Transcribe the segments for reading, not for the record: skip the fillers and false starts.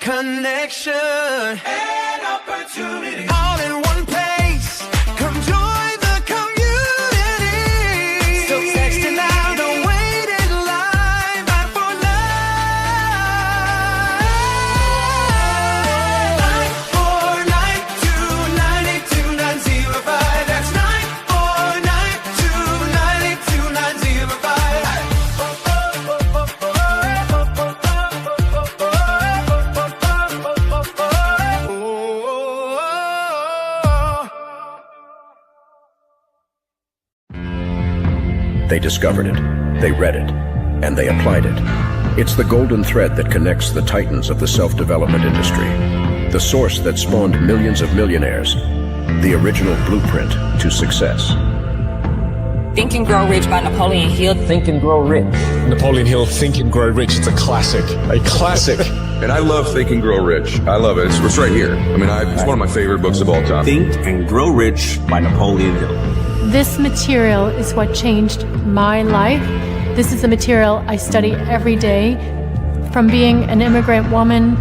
connection, and opportunity. All in one place. Come join the community. So text it now, don't wait in line. Fight for life. 949-292-905. That's 949-292-905. They discovered it, they read it, and they applied it. It's the golden thread that connects the titans of the self-development industry, the source that spawned millions of millionaires, the original blueprint to success. Think and Grow Rich by Napoleon Hill. Think and Grow Rich. Napoleon Hill, Think and Grow Rich. It's a classic. A classic. And I love Think and Grow Rich. I love it. It's right here. I mean, it's one of my favorite books of all time. Think and Grow Rich by Napoleon Hill. This material is what changed my life. This is the material I study every day. From being an immigrant woman,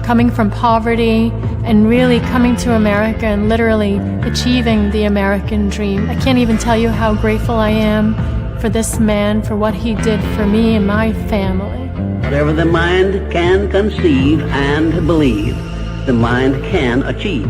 coming from poverty, and really coming to America and literally achieving the American dream. I can't even tell you how grateful I am for this man, for what he did for me and my family. Whatever the mind can conceive and believe, the mind can achieve.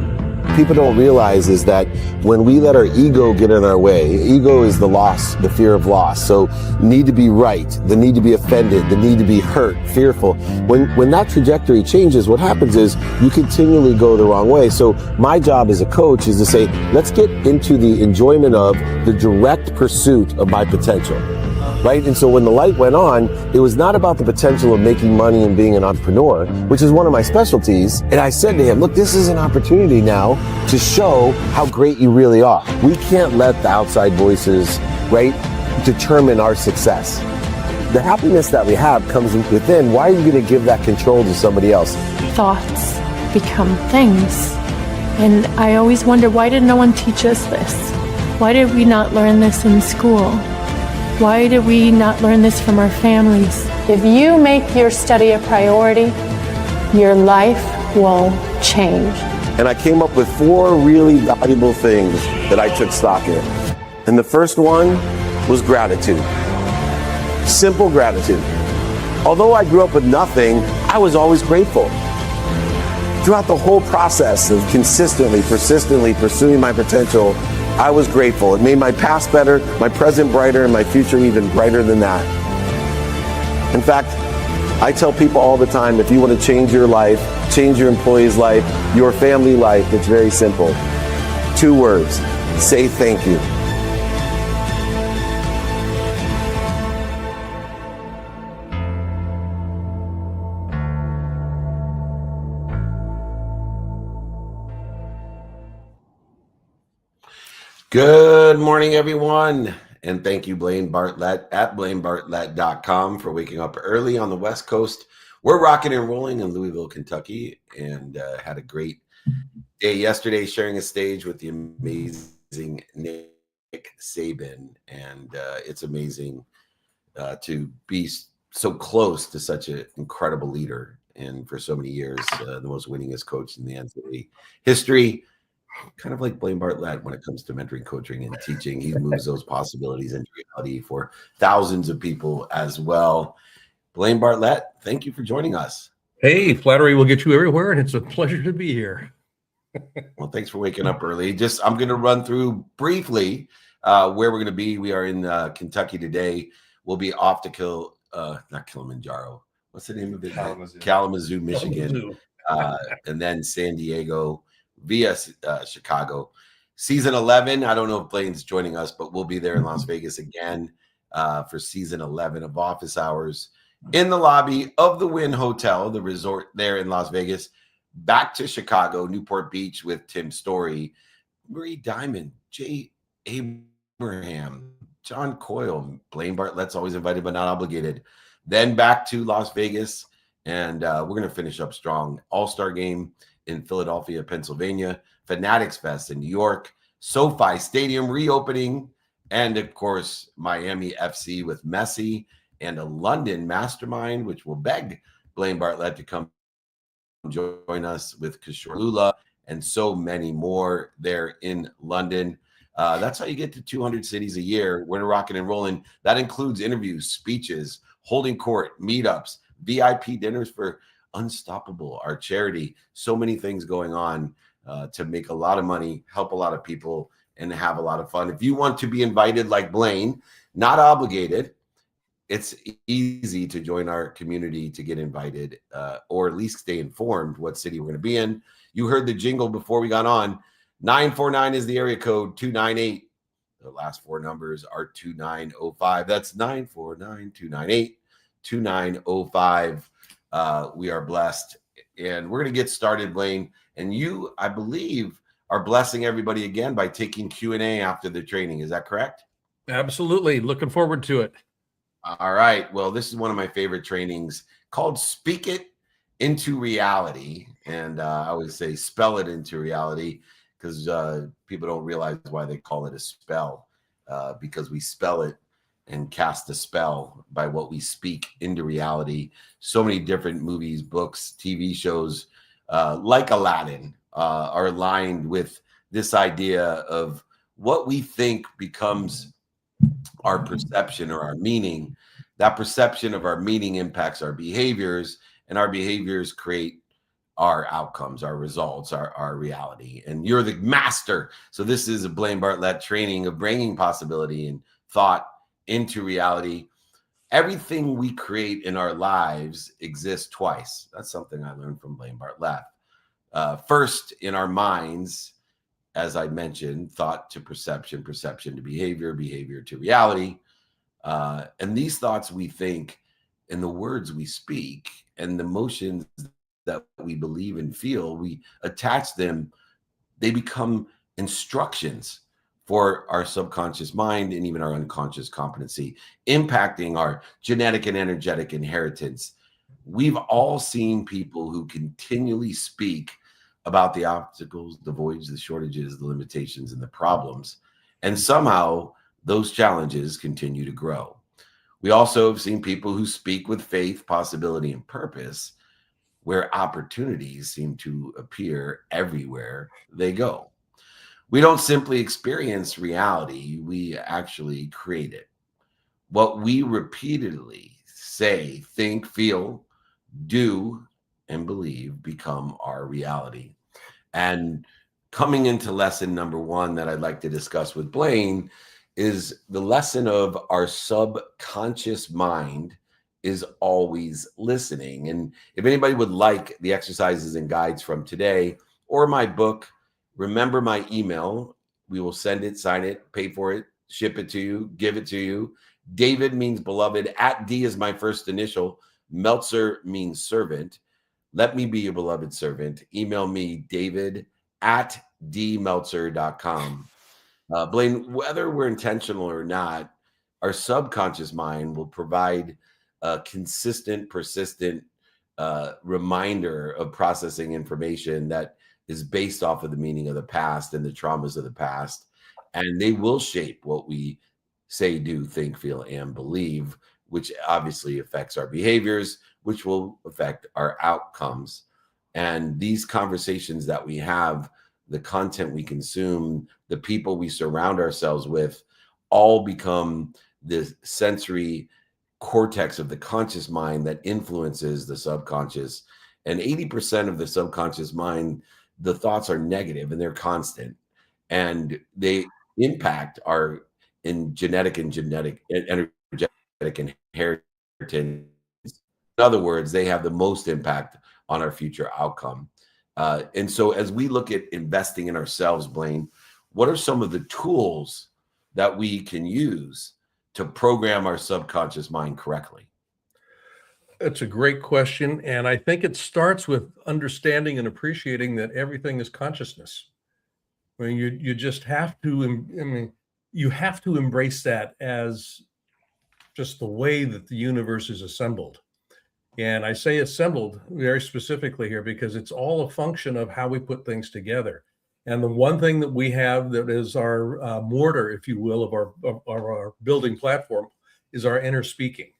People don't realize is that when we let our ego get in our way, ego is the loss, the fear of loss. So need to be right, the need to be offended, the need to be hurt, fearful. When that trajectory changes, what happens is you continually go the wrong way. So my job as a coach is to say, let's get into the enjoyment of the direct pursuit of my potential. Right? And so when the light went on, it was not about the potential of making money and being an entrepreneur, which is one of my specialties. And I said to him, look, this is an opportunity now to show how great you really are. We can't let the outside voices, right, determine our success. The happiness that we have comes within. Why are you going to give that control to somebody else? Thoughts become things. And I always wonder, why did no one teach us this? Why did we not learn this in school? Why did we not learn this from our families? If you make your study a priority, your life will change. And I came up with 4 really valuable things that I took stock in. And the first one was gratitude. Simple gratitude. Although I grew up with nothing, I was always grateful. Throughout the whole process of consistently, persistently pursuing my potential, I was grateful. It made my past better, my present brighter, and my future even brighter than that. In fact, I tell people all the time, if you want to change your life, change your employee's life, your family life, it's very simple. 2 words, say thank you. Good morning, everyone. And thank you, Blaine Bartlett at blainebartlett.com for waking up early on the West Coast. We're rocking and rolling in Louisville, Kentucky, and had a great day yesterday sharing a stage with the amazing Nick Saban. And it's amazing to be so close to such an incredible leader. And for so many years, the most winningest coach in the NCAA history. Kind of like Blaine Bartlett when it comes to mentoring, coaching, and teaching. He moves those possibilities into reality for thousands of people as well. Blaine Bartlett, thank you for joining us. Hey, flattery will get you everywhere, and it's a pleasure to be here. Well, thanks for waking up early. I'm going to run through briefly where we're going to be. We are in Kentucky today. We'll be off to not Kilimanjaro. What's the name of it? Kalamazoo, Michigan. And then San Diego via Chicago. Season 11, I don't know if Blaine's joining us, but we'll be there in Las Vegas again for season 11 of Office Hours in the lobby of the Wynn Hotel, the resort there in Las Vegas. Back to Chicago, Newport Beach with Tim Story, Marie Diamond, Jay Abraham, John Coyle, Blaine Bartlett's always invited but not obligated. Then back to Las Vegas, and we're going to finish up strong. All-Star Game in Philadelphia, Pennsylvania, Fanatics Fest in New York, SoFi Stadium reopening, and of course, Miami FC with Messi and a London mastermind, which will beg Blaine Bartlett to come join us with Kishore Lula and so many more there in London. That's how you get to 200 cities a year. We're rocking and rolling. That includes interviews, speeches, holding court, meetups, VIP dinners for Unstoppable, our charity. So many things going on to make a lot of money, help a lot of people, and have a lot of fun. If you want to be invited like Blaine, not obligated, it's easy to join our community to get invited or at least stay informed what city we're going to be in. You heard the jingle before we got on. 949 is the area code, 298. The last four numbers are 2905. That's 949-298-2905. We are blessed. And we're going to get started, Blaine. And you, I believe, are blessing everybody again by taking Q&A after the training. Is that correct? Absolutely. Looking forward to it. All right. Well, this is one of my favorite trainings called Speak It into Reality. And I always say spell it into reality because people don't realize why they call it a spell because we spell it and cast a spell by what we speak into reality. So many different movies, books, TV shows like Aladdin are aligned with this idea of what we think becomes our perception or our meaning. That perception of our meaning impacts our behaviors, and our behaviors create our outcomes, our results, our reality. And you're the master. So this is a Blaine Bartlett training of bringing possibility and thought into reality. Everything we create in our lives exists twice. That's something I learned from Blaine Bartlett. First, in our minds, as I mentioned, thought to perception, perception to behavior, behavior to reality. And these thoughts we think and the words we speak and the emotions that we believe and feel, we attach them, they become instructions for our subconscious mind and even our unconscious competency, impacting our genetic and energetic inheritance. We've all seen people who continually speak about the obstacles, the voids, the shortages, the limitations, and the problems. And somehow those challenges continue to grow. We also have seen people who speak with faith, possibility, and purpose, where opportunities seem to appear everywhere they go. We don't simply experience reality, we actually create it. What we repeatedly say, think, feel, do, and believe become our reality. And coming into lesson number one that I'd like to discuss with Blaine is the lesson of our subconscious mind is always listening. And if anybody would like the exercises and guides from today or my book, remember my email. We will send it, sign it, pay for it, ship it to you, give it to you. David means beloved. At D is my first initial. Meltzer means servant. Let me be your beloved servant. Email me, david@dmeltzer.com. Blaine, whether we're intentional or not, our subconscious mind will provide a consistent, persistent reminder of processing information that is based off of the meaning of the past and the traumas of the past. And they will shape what we say, do, think, feel, and believe, which obviously affects our behaviors, which will affect our outcomes. And these conversations that we have, the content we consume, the people we surround ourselves with, all become the sensory cortex of the conscious mind that influences the subconscious. And 80% of the subconscious mind, the thoughts are negative and they're constant. And they impact our genetic and energetic inheritance. In other words, they have the most impact on our future outcome. And so as we look at investing in ourselves, Blaine, what are some of the tools that we can use to program our subconscious mind correctly? That's a great question. And I think it starts with understanding and appreciating that everything is consciousness. I mean, you just have to, you have to embrace that as just the way that the universe is assembled. And I say assembled very specifically here because it's all a function of how we put things together. And the one thing that we have that is our mortar, if you will, of our building platform is our inner speaking.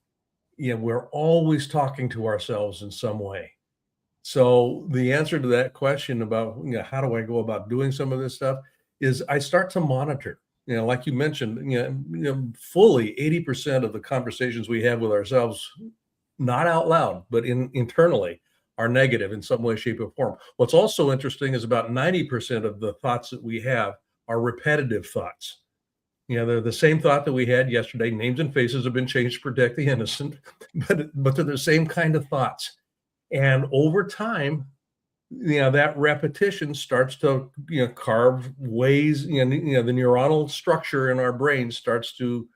We're always talking to ourselves in some way. So the answer to that question about, how do I go about doing some of this stuff is I start to monitor. Like you mentioned, fully 80% of the conversations we have with ourselves, not out loud, but internally, are negative in some way, shape, or form. What's also interesting is about 90% of the thoughts that we have are repetitive thoughts. They're the same thought that we had yesterday. Names and faces have been changed to protect the innocent, but they're the same kind of thoughts. And over time, that repetition starts to, carve ways, the neuronal structure in our brain starts to,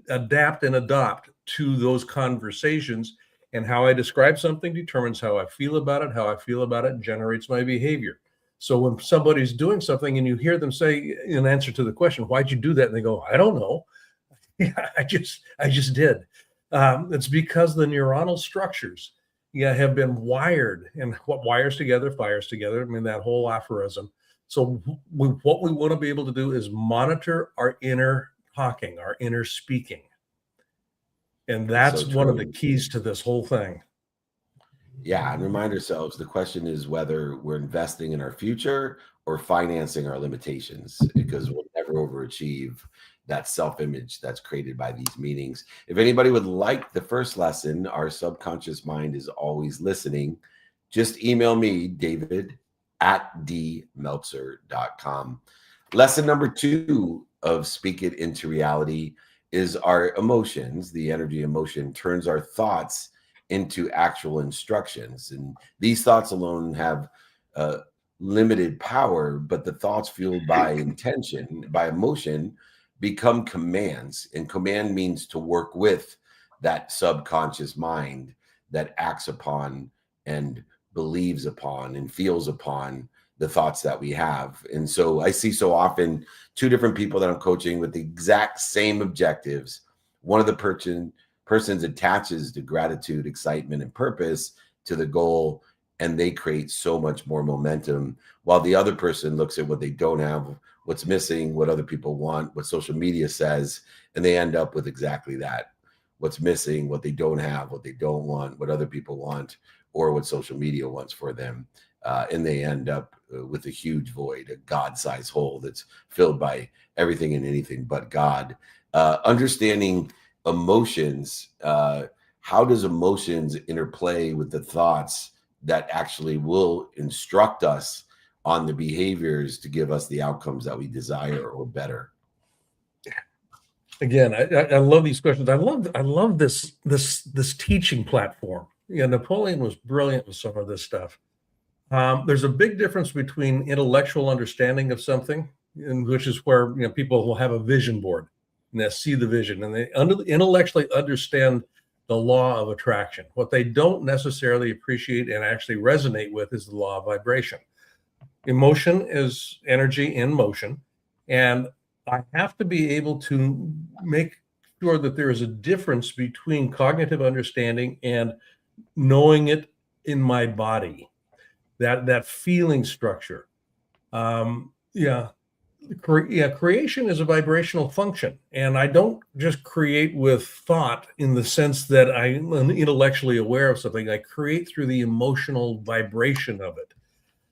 adapt and adopt to those conversations. And how I describe something determines how I feel about it. How I feel about it generates my behavior. So when somebody's doing something and you hear them say in answer to the question, why'd you do that? And they go, I don't know. Yeah, I just did. It's because the neuronal structures have been wired, and what wires together fires together. I mean, that whole aphorism. So what we want to be able to do is monitor our inner talking, our inner speaking. And that's So one of the true. keys to this whole thing. Yeah, and remind ourselves the question is whether we're investing in our future or financing our limitations, because we'll never overachieve that self-image that's created by these meetings. If anybody would like the first lesson, our subconscious mind is always listening. Just email me, david@dmeltzer.com. Lesson number 2 of Speak It Into Reality is our emotions. The energy emotion turns our thoughts into actual instructions. And these thoughts alone have limited power, but the thoughts fueled by intention, by emotion, become commands. And command means to work with that subconscious mind that acts upon and believes upon and feels upon the thoughts that we have. And so I see so often 2 different people that I'm coaching with the exact same objectives. One of the persons attaches to gratitude, excitement, and purpose to the goal, and they create so much more momentum, while the other person looks at what they don't have, what's missing, what other people want, what social media says, and they end up with exactly that: what's missing, what they don't have, what they don't want, what other people want, or what social media wants for them. And they end up with a huge void, a God-sized hole that's filled by everything and anything but God. Understanding emotions, how does emotions interplay with the thoughts that actually will instruct us on the behaviors to give us the outcomes that we desire or better? Again, I love these questions. I love this teaching platform. Napoleon was brilliant with some of this stuff. There's a big difference between intellectual understanding of something, which is where people will have a vision board and they see the vision and they intellectually understand the law of attraction. What they don't necessarily appreciate and actually resonate with is the law of vibration. Emotion is energy in motion, and I have to be able to make sure that there is a difference between cognitive understanding and knowing it in my body. That feeling structure. Creation is a vibrational function, and I don't just create with thought in the sense that I'm intellectually aware of something. I create through the emotional vibration of it.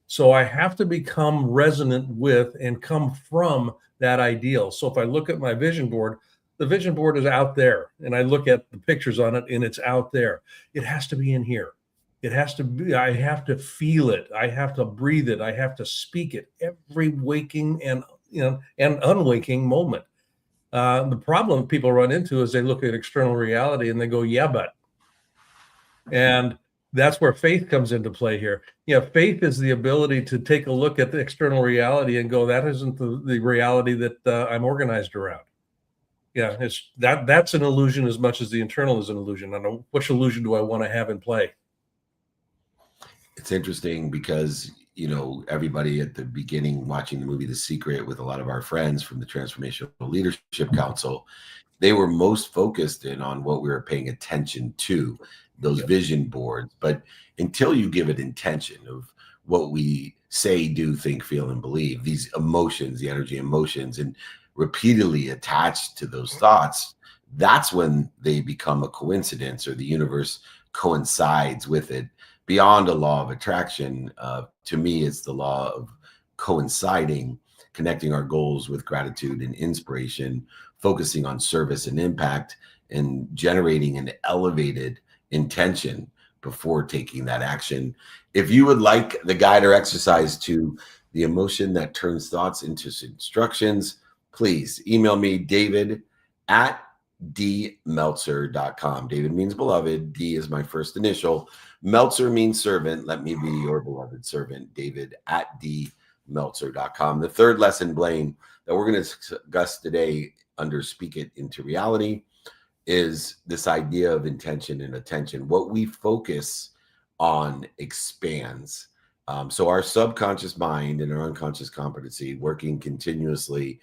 So I have to become resonant with and come from that ideal. So if I look at my vision board, the vision board is out there, and I look at the pictures on it, and it's out there. It has to be in here. It has to be, I have to feel it. I have to breathe it. I have to speak it every waking and unwaking moment. The problem people run into is they look at external reality and they go, yeah, but. And that's where faith comes into play here. Faith is the ability to take a look at the external reality and go, that isn't the reality that I'm organized around. That's an illusion as much as the internal is an illusion. I know, which illusion do I want to have in play? It's interesting because, everybody at the beginning watching the movie The Secret with a lot of our friends from the Transformational Leadership Council, they were most focused in on what we were paying attention to, those vision boards. But until you give it intention of what we say, do, think, feel, and believe, these emotions, the energy emotions, and repeatedly attached to those thoughts, that's when they become a coincidence, or the universe coincides with it. beyond a law of attraction. To me, it's the law of coinciding, connecting our goals with gratitude and inspiration, focusing on service and impact, and generating an elevated intention before taking that action. If you would like the guide or exercise to the emotion that turns thoughts into instructions, please email me, David at dmeltzer.com. David means beloved. D is my first initial. Meltzer means servant. Let me be your beloved servant. David at dmeltzer.com. The third lesson, Blaine, that we're going to discuss today under Speak It Into Reality is this idea of intention and attention. What we focus on expands. So our subconscious mind and our unconscious competency working continuously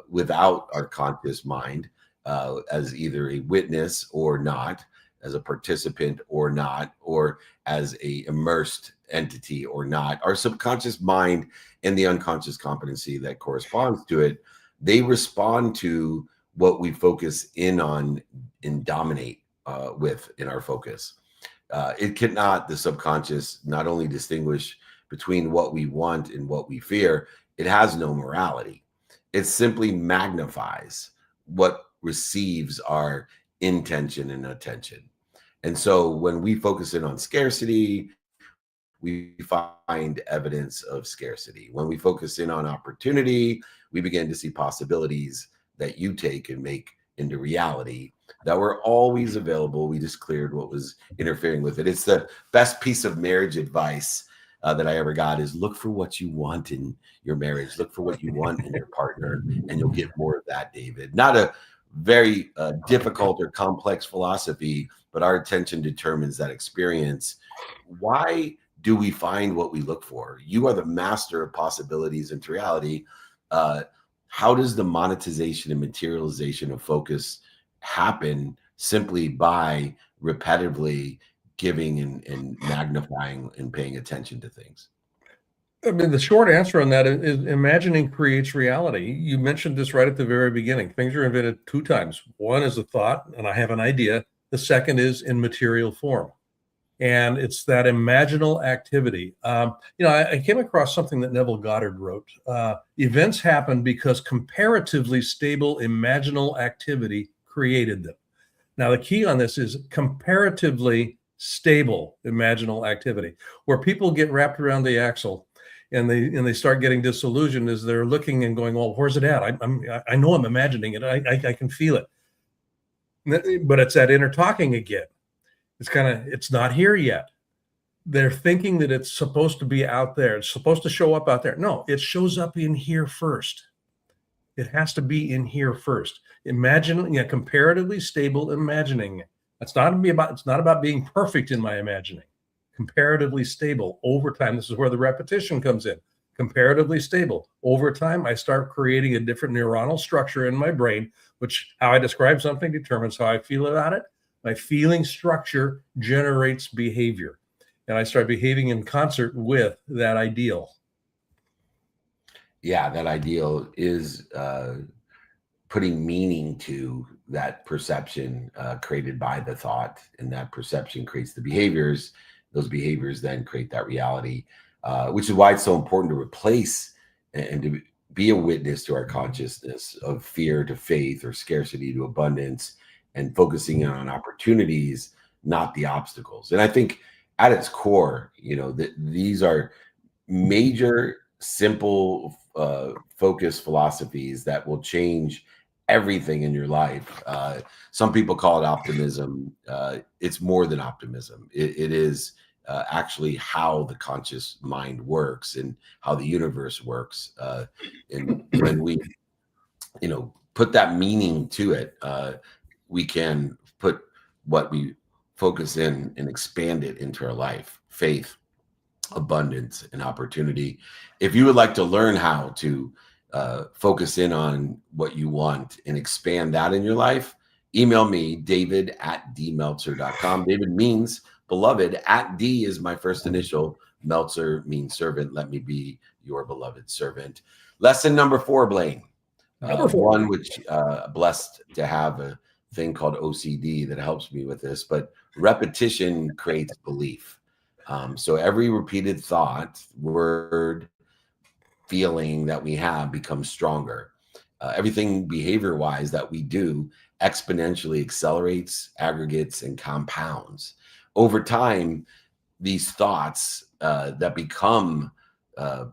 without our conscious mind as either a witness or not, as a participant or not, or as a immersed entity or not. Our subconscious mind and the unconscious competency that corresponds to it, they respond to what we focus in on and dominate with in our focus. It cannot, the subconscious, not only distinguish between what we want and what we fear, it has no morality. It simply magnifies what receives our intention and attention. And so when we focus in on scarcity, we find evidence of scarcity. When we focus in on opportunity, we begin to see possibilities that you take and make into reality that were always available. We just cleared what was interfering with it. It's the best piece of marriage advice that I ever got is look for what you want in your marriage. Look for what you want in your partner, and you'll get more of that, David. Not a very difficult or complex philosophy, but our attention determines that experience. Why do we find what we look for? You are the master of possibilities into reality. How does the monetization and materialization of focus happen? Simply by repetitively giving and magnifying and paying attention to things. I mean, the short answer on that is imagining creates reality. You mentioned this right at the very beginning. Things are invented two times. One is a thought, and I have an idea. The second is in material form. And it's that imaginal activity. I came across something that Neville Goddard wrote. Events happen because comparatively stable imaginal activity created them. Now, the key on this is comparatively stable imaginal activity, where people get wrapped around the axle and they start getting disillusioned as they're looking and going, well, where's it at? I know I'm imagining it. I can feel it. But it's that inner talking again. It's not here yet. They're thinking that it's supposed to be out there. It's supposed to show up out there. No, it shows up in here first. It has to be in here first. Imagine, comparatively stable imagining. It's not about being perfect in my imagining. Comparatively stable over time. This is where the repetition comes in. Comparatively stable over time. I start creating a different neuronal structure in my brain, which how I describe something determines how I feel about it. My feeling structure generates behavior, and I start behaving in concert with that ideal. Yeah, that ideal is putting meaning to that perception created by the thought, and that perception creates the behaviors. Those behaviors then create that reality, which is why it's so important to replace and to be a witness to our consciousness of fear to faith or scarcity to abundance, and focusing on opportunities, not the obstacles. And I think at its core, these are major, simple focus philosophies that will change everything in your life. Some people call it optimism. It's more than optimism. It is actually how the conscious mind works and how the universe works. And when we, put that meaning to it, we can put what we focus in and expand it into our life, faith, abundance, and opportunity. If you would like to learn how to focus in on what you want and expand that in your life, email me, David at dmeltzer.com. David means beloved. At D is my first initial. Meltzer means servant. Let me be your beloved servant. Lesson number 4, Blaine. One which blessed to have a thing called OCD that helps me with this, but repetition creates belief. So every repeated thought, word, feeling that we have becomes stronger. Everything behavior wise that we do exponentially accelerates, aggregates, and compounds. Over time, these thoughts that become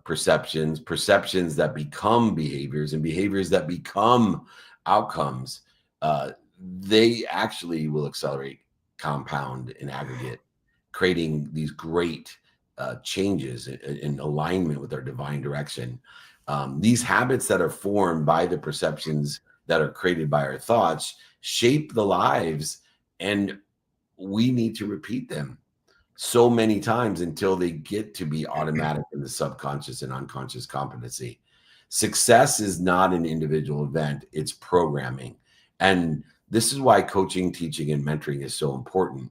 perceptions, perceptions that become behaviors, and behaviors that become outcomes, they actually will accelerate, compound, and aggregate, creating these great changes in alignment with our divine direction. These habits that are formed by the perceptions that are created by our thoughts shape the lives, and we need to repeat them so many times until they get to be automatic in the subconscious and unconscious competency. Success is not an individual event, it's programming. And this is why coaching, teaching, and mentoring is so important.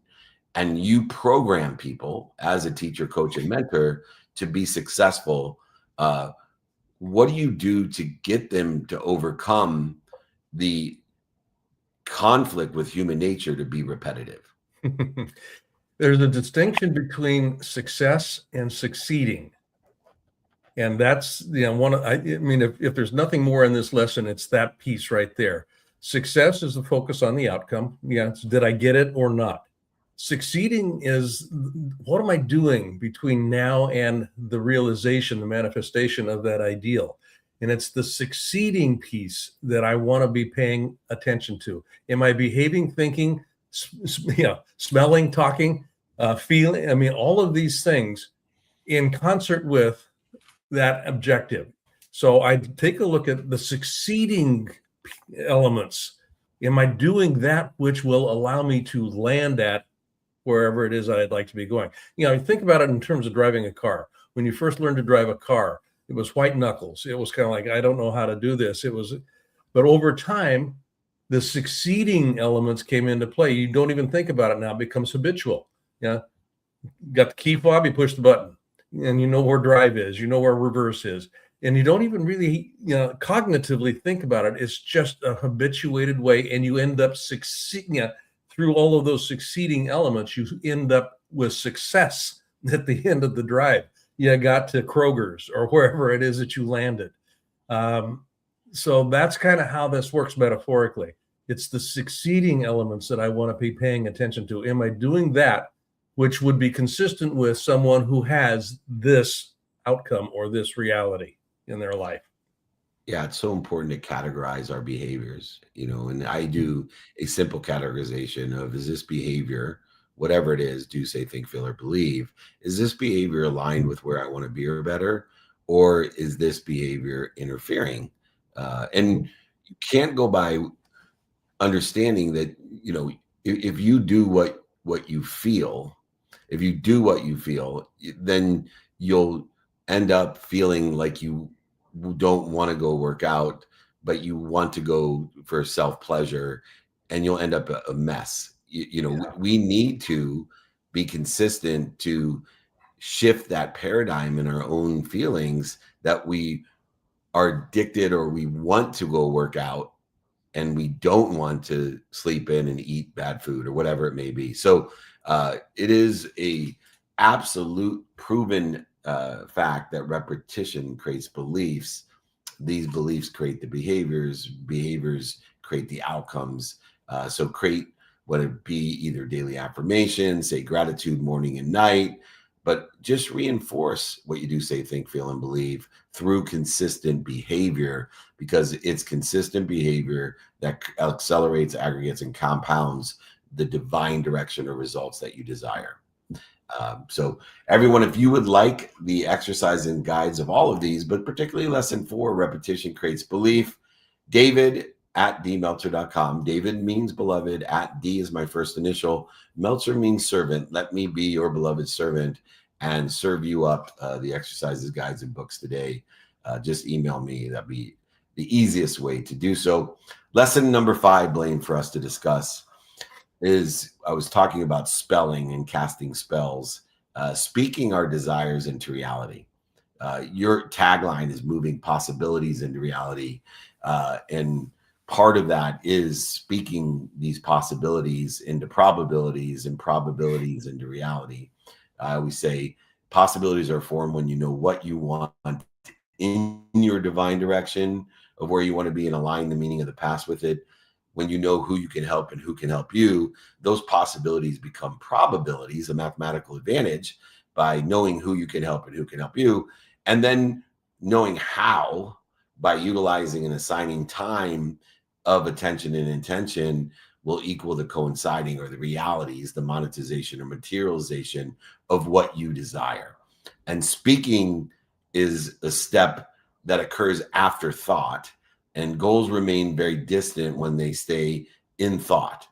And you program people as a teacher, coach, and mentor to be successful. What do you do to get them to overcome the conflict with human nature to be repetitive? There's a distinction between success and succeeding. And that's, I mean, if there's nothing more in this lesson, it's that piece right there. Success is the focus on the outcome. Yes, did I get it or not? Succeeding is, what am I doing between now and the realization, the manifestation of that ideal? And it's the succeeding piece that I want to be paying attention to. Am I behaving, thinking, smelling, talking, feeling? I mean, all of these things in concert with that objective. So I take a look at the succeeding elements. Am I doing that which will allow me to land at wherever it is I'd like to be going? Think about it in terms of driving a car. When you first learned to drive a car, it was white knuckles. It was kind of like, I don't know how to do this. But over time, the succeeding elements came into play. You don't even think about it now. It becomes habitual. Got the key fob, you push the button, and you know where drive is, you know where reverse is. And you don't even really, cognitively think about it. It's just a habituated way, and you end up succeeding through all of those succeeding elements. You end up with success at the end of the drive. You got to Kroger's or wherever it is that you landed. So that's kind of how this works metaphorically. It's the succeeding elements that I want to be paying attention to. Am I doing that which would be consistent with someone who has this outcome or this reality in their life? Yeah, it's so important to categorize our behaviors, and I do a simple categorization of, is this behavior, whatever it is, do, say, think, feel, or believe, is this behavior aligned with where I want to be or better, or is this behavior interfering? And you can't go by understanding that, if you do what you feel, then you'll end up feeling like you don't want to go work out, but you want to go for self-pleasure, and you'll end up a mess. We need to be consistent to shift that paradigm in our own feelings, that we are addicted or we want to go work out and we don't want to sleep in and eat bad food or whatever it may be. So it is a absolute proven fact that repetition creates beliefs. These beliefs create the behaviors create the outcomes. So create, whether it be either daily affirmations, say gratitude morning and night, but just reinforce what you do, say, think, feel, and believe through consistent behavior, because it's consistent behavior that accelerates, aggregates, and compounds the divine direction or results that you desire. So everyone, if you would like the exercise and guides of all of these, but particularly lesson 4, repetition creates belief, David at dmeltzer.com. David means beloved. At D is my first initial. Meltzer means servant. Let me be your beloved servant and serve you up the exercises, guides, and books today. Just email me. That'd be the easiest way to do so. Lesson number 5, Blaine, for us to discuss is, I was talking about spelling and casting spells, speaking our desires into reality. Your tagline is moving possibilities into reality. And part of that is speaking these possibilities into probabilities and probabilities into reality. I always say possibilities are formed when you know what you want in your divine direction of where you want to be and align the meaning of the past with it. When you know who you can help and who can help you, those possibilities become probabilities, a mathematical advantage by knowing who you can help and who can help you. And then knowing how, by utilizing and assigning time of attention and intention, will equal the coinciding or the realities, the monetization or materialization of what you desire. And speaking is a step that occurs after thought, and goals remain very distant when they stay in thought.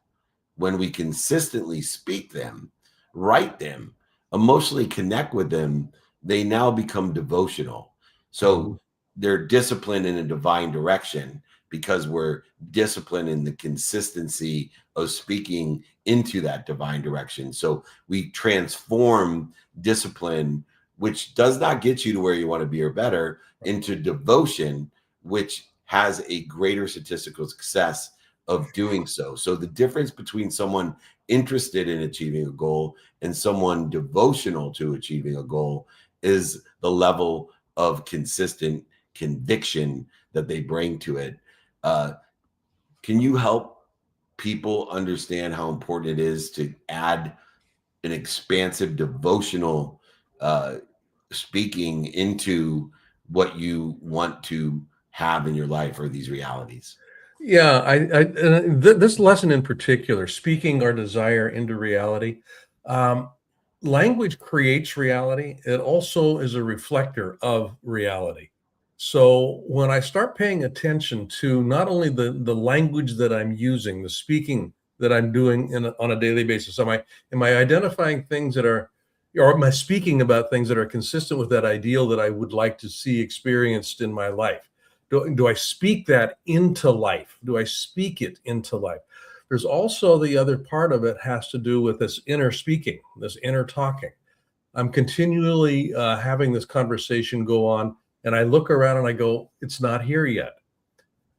When we consistently speak them, write them, emotionally connect with them, they now become devotional. So they're disciplined in a divine direction because we're disciplined in the consistency of speaking into that divine direction. So we transform discipline, which does not get you to where you want to be or better, into devotion, which has a greater statistical success of doing so. So the difference between someone interested in achieving a goal and someone devotional to achieving a goal is the level of consistent conviction that they bring to it. Can you help people understand how important it is to add an expansive devotional speaking into what you want to have in your life or these realities? Yeah, this lesson in particular, speaking our desire into reality, um, language creates reality. It also is a reflector of reality. So when I start paying attention to not only the language that I'm using, the speaking that I'm doing on a daily basis, am I identifying things that are, or am I speaking about things that are consistent with that ideal that I would like to see experienced in my life? Do I speak that into life? Do I speak it into life? There's also the other part of it has to do with this inner speaking, this inner talking. I'm continually having this conversation go on, and I look around and I go, it's not here yet.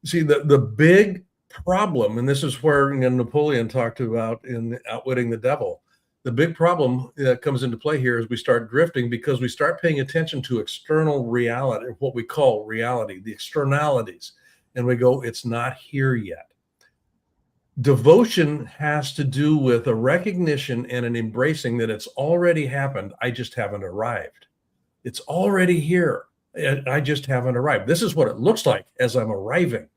See, the big problem, and this is where Napoleon talked about in Outwitting the Devil. The big problem that comes into play here is we start drifting because we start paying attention to external reality, what we call reality, the externalities, and we go, it's not here yet. Devotion has to do with a recognition and an embracing that it's already happened. I just haven't arrived. It's already here. I just haven't arrived. This is what it looks like as I'm arriving.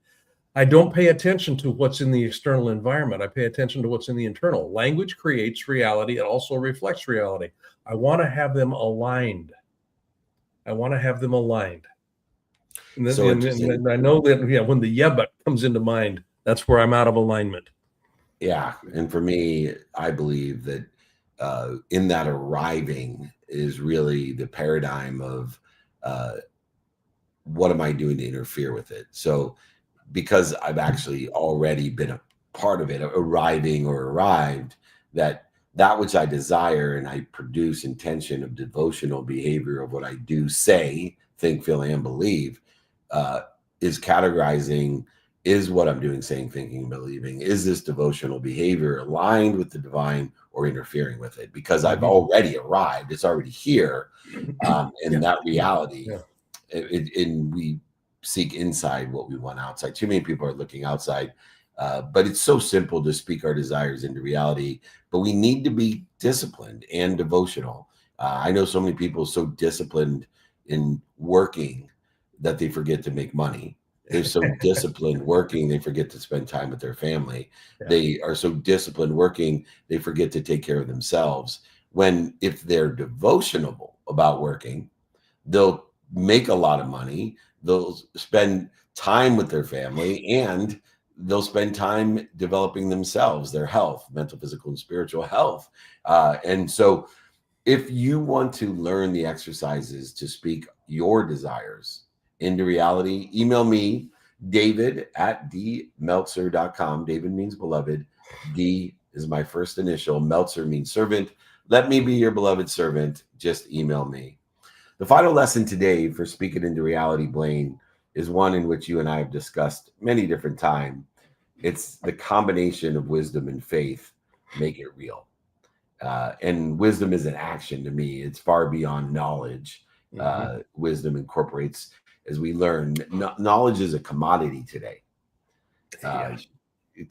I don't pay attention to what's in the external environment. I pay attention to what's in the internal. Language creates reality. It also reflects reality. I want to have them aligned. I want to have them aligned. And, So and I know that when the but comes into mind, that's where I'm out of alignment. Yeah. And for me, I believe that in that arriving is really the paradigm of what am I doing to interfere with it? So because I've actually already been a part of it, arriving or arrived, that which I desire and I produce intention of devotional behavior of what I do, say, think, feel, and believe, is categorizing, is what I'm doing, saying, thinking, believing, is this devotional behavior aligned with the divine or interfering with it? Because I've already arrived, it's already here, in that reality. And we seek inside what we want outside. Too many people are looking outside, but it's so simple to speak our desires into reality. But we need to be disciplined and devotional. I know so many people so disciplined in working that they forget to make money. They're so disciplined working, they forget to spend time with their family. They are so disciplined working, they forget to take care of themselves. When if they're devotional about working, they'll make a lot of money, they'll spend time with their family, and they'll spend time developing themselves, their health, mental, physical, and spiritual health. And so if you want to learn the exercises to speak your desires into reality, email me, david@dmeltzer.com. David means beloved. D is my first initial. Meltzer means servant. Let me be your beloved servant. Just email me. The final lesson today for Speak It Into Reality, Blaine, is one in which you and I have discussed many different times. It's the combination of wisdom and faith make it real. And wisdom is an action to me. It's far beyond knowledge. Wisdom incorporates, as we learn, knowledge is a commodity today.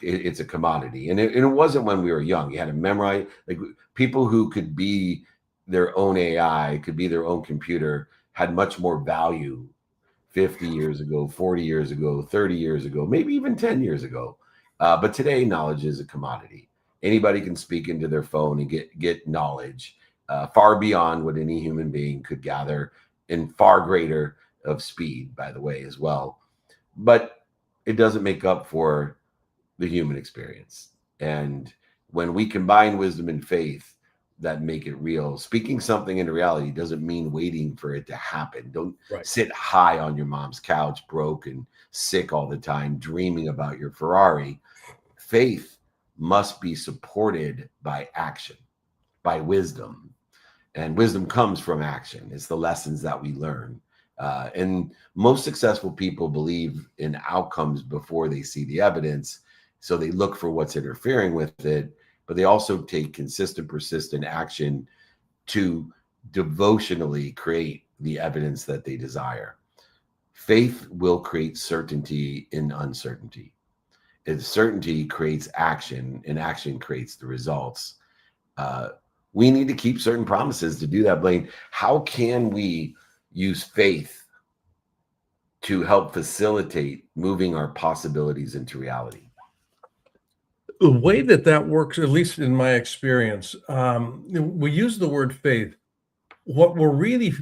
It's a commodity, and it wasn't when we were young. You had to memorize. Like, people who could be their own AI, could be their own computer, had much more value 50 years ago, 40 years ago, 30 years ago, maybe even 10 years ago. But today, knowledge is a commodity. Anybody can speak into their phone and get knowledge far beyond what any human being could gather, and far greater of speed, by the way, as well. But it doesn't make up for the human experience. And when we combine wisdom and faith that make it real, speaking something into reality doesn't mean waiting for it to happen. Don't sit high on your mom's couch, broke and sick all the time, dreaming about your Ferrari. Faith must be supported by action, by wisdom. And wisdom comes from action. It's the lessons that we learn. And most successful people believe in outcomes before they see the evidence. So they look for what's interfering with it, but they also take consistent, persistent action to devotionally create the evidence that they desire. Faith will create certainty in uncertainty. And certainty creates action, and action creates the results. We need to keep certain promises to do that, Blaine. How can we use faith to help facilitate moving our possibilities into reality? The way that works, at least in my experience, we use the word faith. What we're really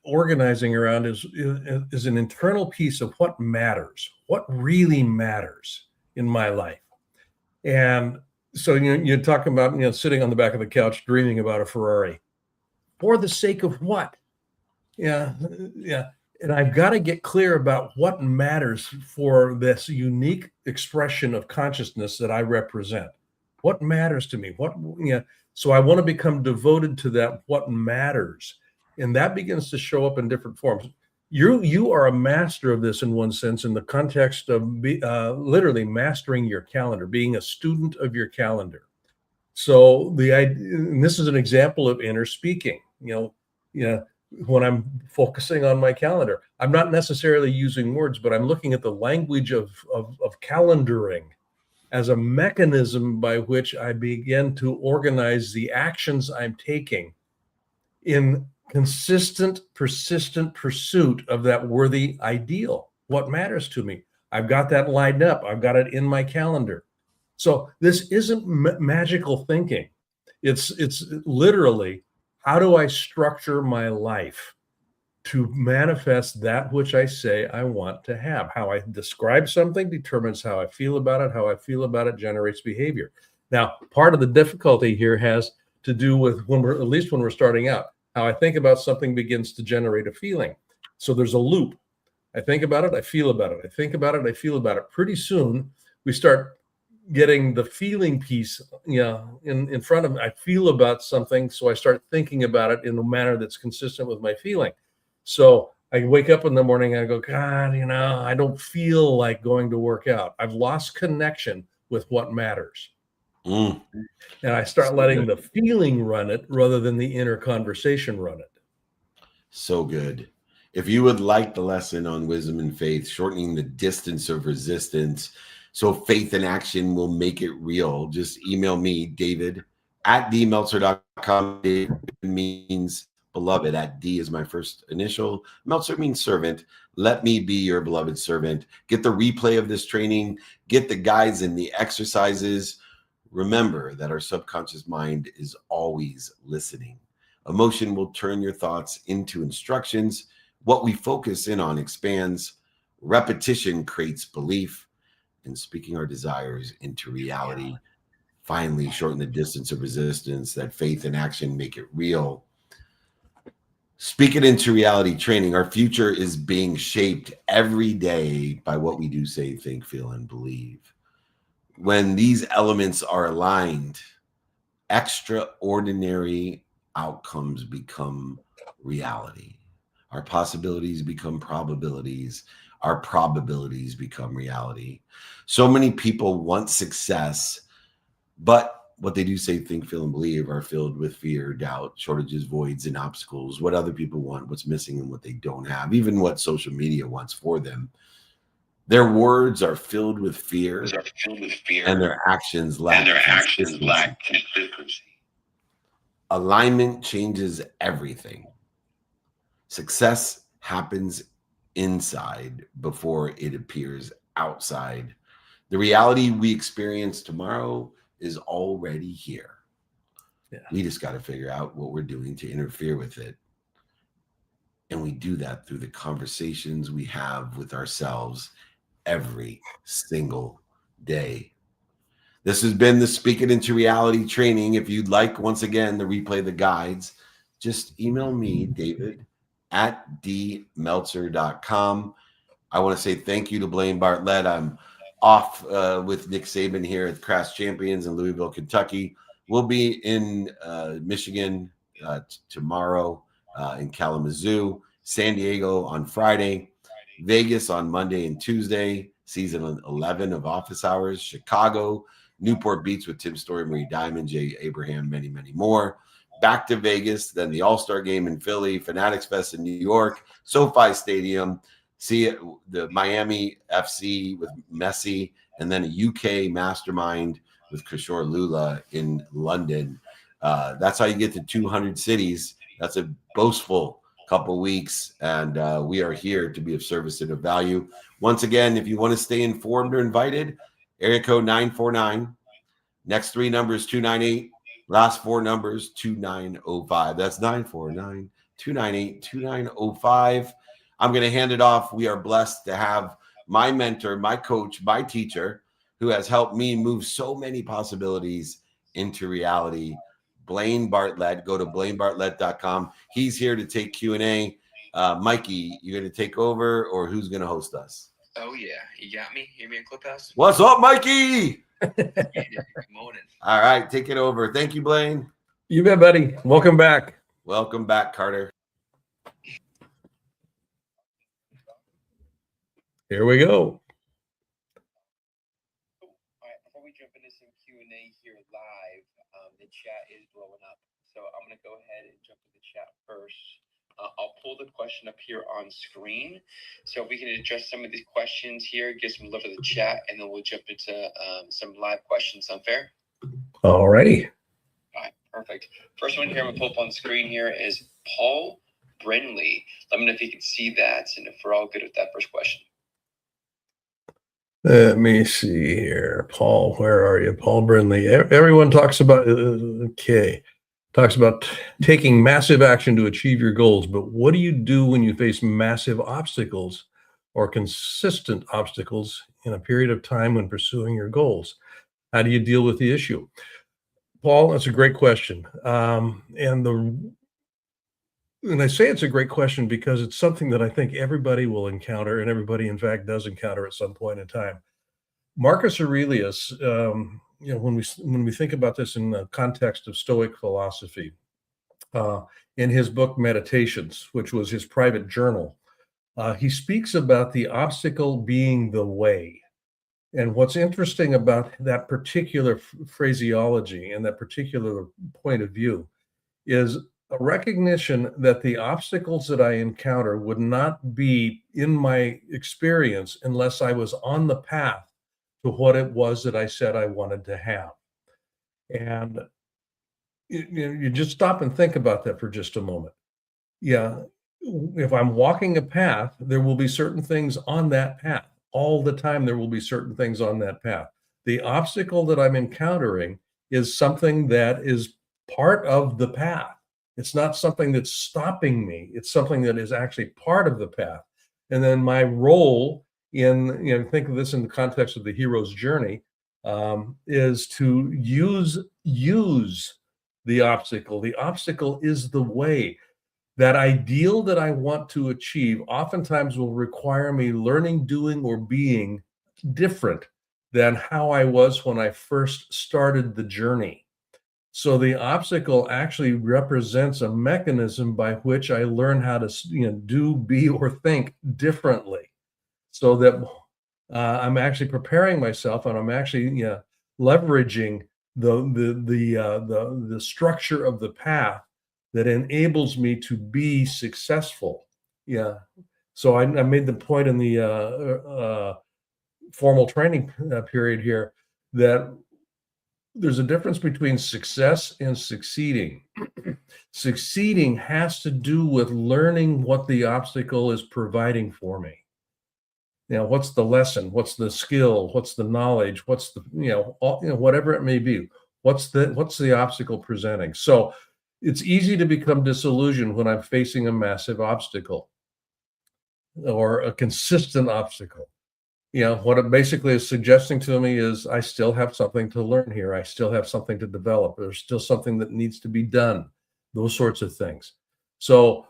organizing around is an internal piece of what matters, what really matters in my life. And so you're talking about, sitting on the back of the couch dreaming about a Ferrari. For the sake of what? Yeah. And I've got to get clear about what matters for this unique expression of consciousness that I represent. What matters to me? So I want to become devoted to that, what matters. And that begins to show up in different forms. You are a master of this in one sense, in the context of literally mastering your calendar, being a student of your calendar. So and this is an example of inner speaking. When I'm focusing on my calendar, I'm not necessarily using words, but I'm looking at the language of calendaring as a mechanism by which I begin to organize the actions I'm taking in consistent, persistent pursuit of that worthy ideal. What matters to me? I've got that lined up. I've got it in my calendar. So this isn't magical thinking. It's literally, how do I structure my life to manifest that which I say I want to have? How I describe something determines how I feel about it. How I feel about it generates behavior. Now, part of the difficulty here has to do with at least when we're starting out, how I think about something begins to generate a feeling. So there's a loop. I think about it, I feel about it. I think about it, I feel about it. Pretty soon we start getting the feeling piece, in front of me. I feel about something, so I start thinking about it in a manner that's consistent with my feeling. So I wake up in the morning and I go, God, I don't feel like going to work out. I've lost connection with what matters. And I start letting the feeling run it rather than the inner conversation run it. So good. If you would like the lesson on wisdom and faith, shortening the distance of resistance, so faith and action will make it real, just email me, David@dmeltzer.com. David means beloved. D is my first initial. Meltzer means servant. Let me be your beloved servant. Get the replay of this training. Get the guides and the exercises. Remember that our subconscious mind is always listening. Emotion will turn your thoughts into instructions. What we focus in on expands. Repetition creates belief. And speaking our desires into reality, finally shorten the distance of resistance, that faith and action make it real. Speak it into reality training. Our future is being shaped every day by what we do, say, think, feel, and believe. When these elements are aligned, extraordinary outcomes become reality. Our possibilities become probabilities. Our probabilities become reality. So many people want success, but what they do say, think, feel, and believe are filled with fear, doubt, shortages, voids, and obstacles, what other people want, what's missing, and what they don't have, even what social media wants for them. Their words are filled with fear, and their actions lack consistency. Alignment changes everything. Success happens inside before it appears outside. The reality we experience tomorrow is already here. Yeah. We just got to figure out what we're doing to interfere with it. And we do that through the conversations we have with ourselves every single day. This has been the Speak It Into Reality training. If you'd like, once again, to replay the guides, just email me, david@dmeltzer.com. I want to say thank you to Blaine Bartlett. I'm off with Nick Saban here at Crash Champions in Louisville, Kentucky. We'll be in Michigan tomorrow, in Kalamazoo, San Diego on Friday, Vegas on Monday and Tuesday, season 11 of Office Hours, Chicago, Newport Beach with Tim Story, Marie Diamond, Jay Abraham, many, many more. Back to Vegas, then the All-Star Game in Philly, Fanatics Fest in New York, SoFi Stadium, see it, the Miami FC with Messi, and then a UK mastermind with Kishore Lula in London. That's how you get to 200 cities. That's a boastful couple weeks, and we are here to be of service and of value. Once again, if you want to stay informed or invited, area code 949. Next three numbers 298. Last four numbers 2905. That's 949-298-2905. I'm going to hand it off. We are blessed to have my mentor, my coach, my teacher, who has helped me move so many possibilities into reality, Blaine Bartlett. Go to blainebartlett.com. He's here to take Q&A. Mikey, you going to take over, or who's going to host us? Oh, yeah. You got me? Hear me in Clubhouse? What's up, Mikey? Good morning. All right, take it over. Thank you, Blaine. You bet, buddy. Welcome back. Welcome back, Carter. Here we go. All right, before we jump into some Q&A here live, the chat is blowing up. So I'm going to go ahead and jump to the chat first. I'll pull the question up here on screen. So we can address some of these questions here, get some love to the chat, and then we'll jump into some live questions. Sound fair? All righty. All right, perfect. First one here I'm going to pull up on screen here is Paul Brinley. Let me know if you can see that and if we're all good with that first question. Let me see here. Paul, where are you? Paul Brinley. Everyone talks about, talks about taking massive action to achieve your goals. But what do you do when you face massive obstacles or consistent obstacles in a period of time when pursuing your goals? How do you deal with the issue? Paul, that's a great question. And I say it's a great question because it's something that I think everybody will encounter, and everybody, in fact, does encounter at some point in time. Marcus Aurelius, when we think about this in the context of Stoic philosophy, in his book Meditations, which was his private journal, he speaks about the obstacle being the way. And what's interesting about that particular phraseology and that particular point of view is a recognition that the obstacles that I encounter would not be in my experience unless I was on the path to what it was that I said I wanted to have. And you just stop and think about that for just a moment. Yeah, if I'm walking a path, there will be certain things on that path. All the time, there will be certain things on that path. The obstacle that I'm encountering is something that is part of the path. It's not something that's stopping me. It's something that is actually part of the path. And then my role in, think of this in the context of the hero's journey, is to use the obstacle. The obstacle is the way. That ideal that I want to achieve oftentimes will require me learning, doing, or being different than how I was when I first started the journey. So the obstacle actually represents a mechanism by which I learn how to do, be, or think differently, so that I'm actually preparing myself and I'm actually leveraging the structure of the path that enables me to be successful. Yeah. So I made the point in the formal training period here that there's a difference between success and succeeding. Succeeding has to do with learning what the obstacle is providing for me. What's the lesson? What's the skill? What's the knowledge? What's the, whatever it may be. What's the obstacle presenting? So it's easy to become disillusioned when I'm facing a massive obstacle or a consistent obstacle. What it basically is suggesting to me is I still have something to learn here. I still have something to develop. There's still something that needs to be done, those sorts of things. So,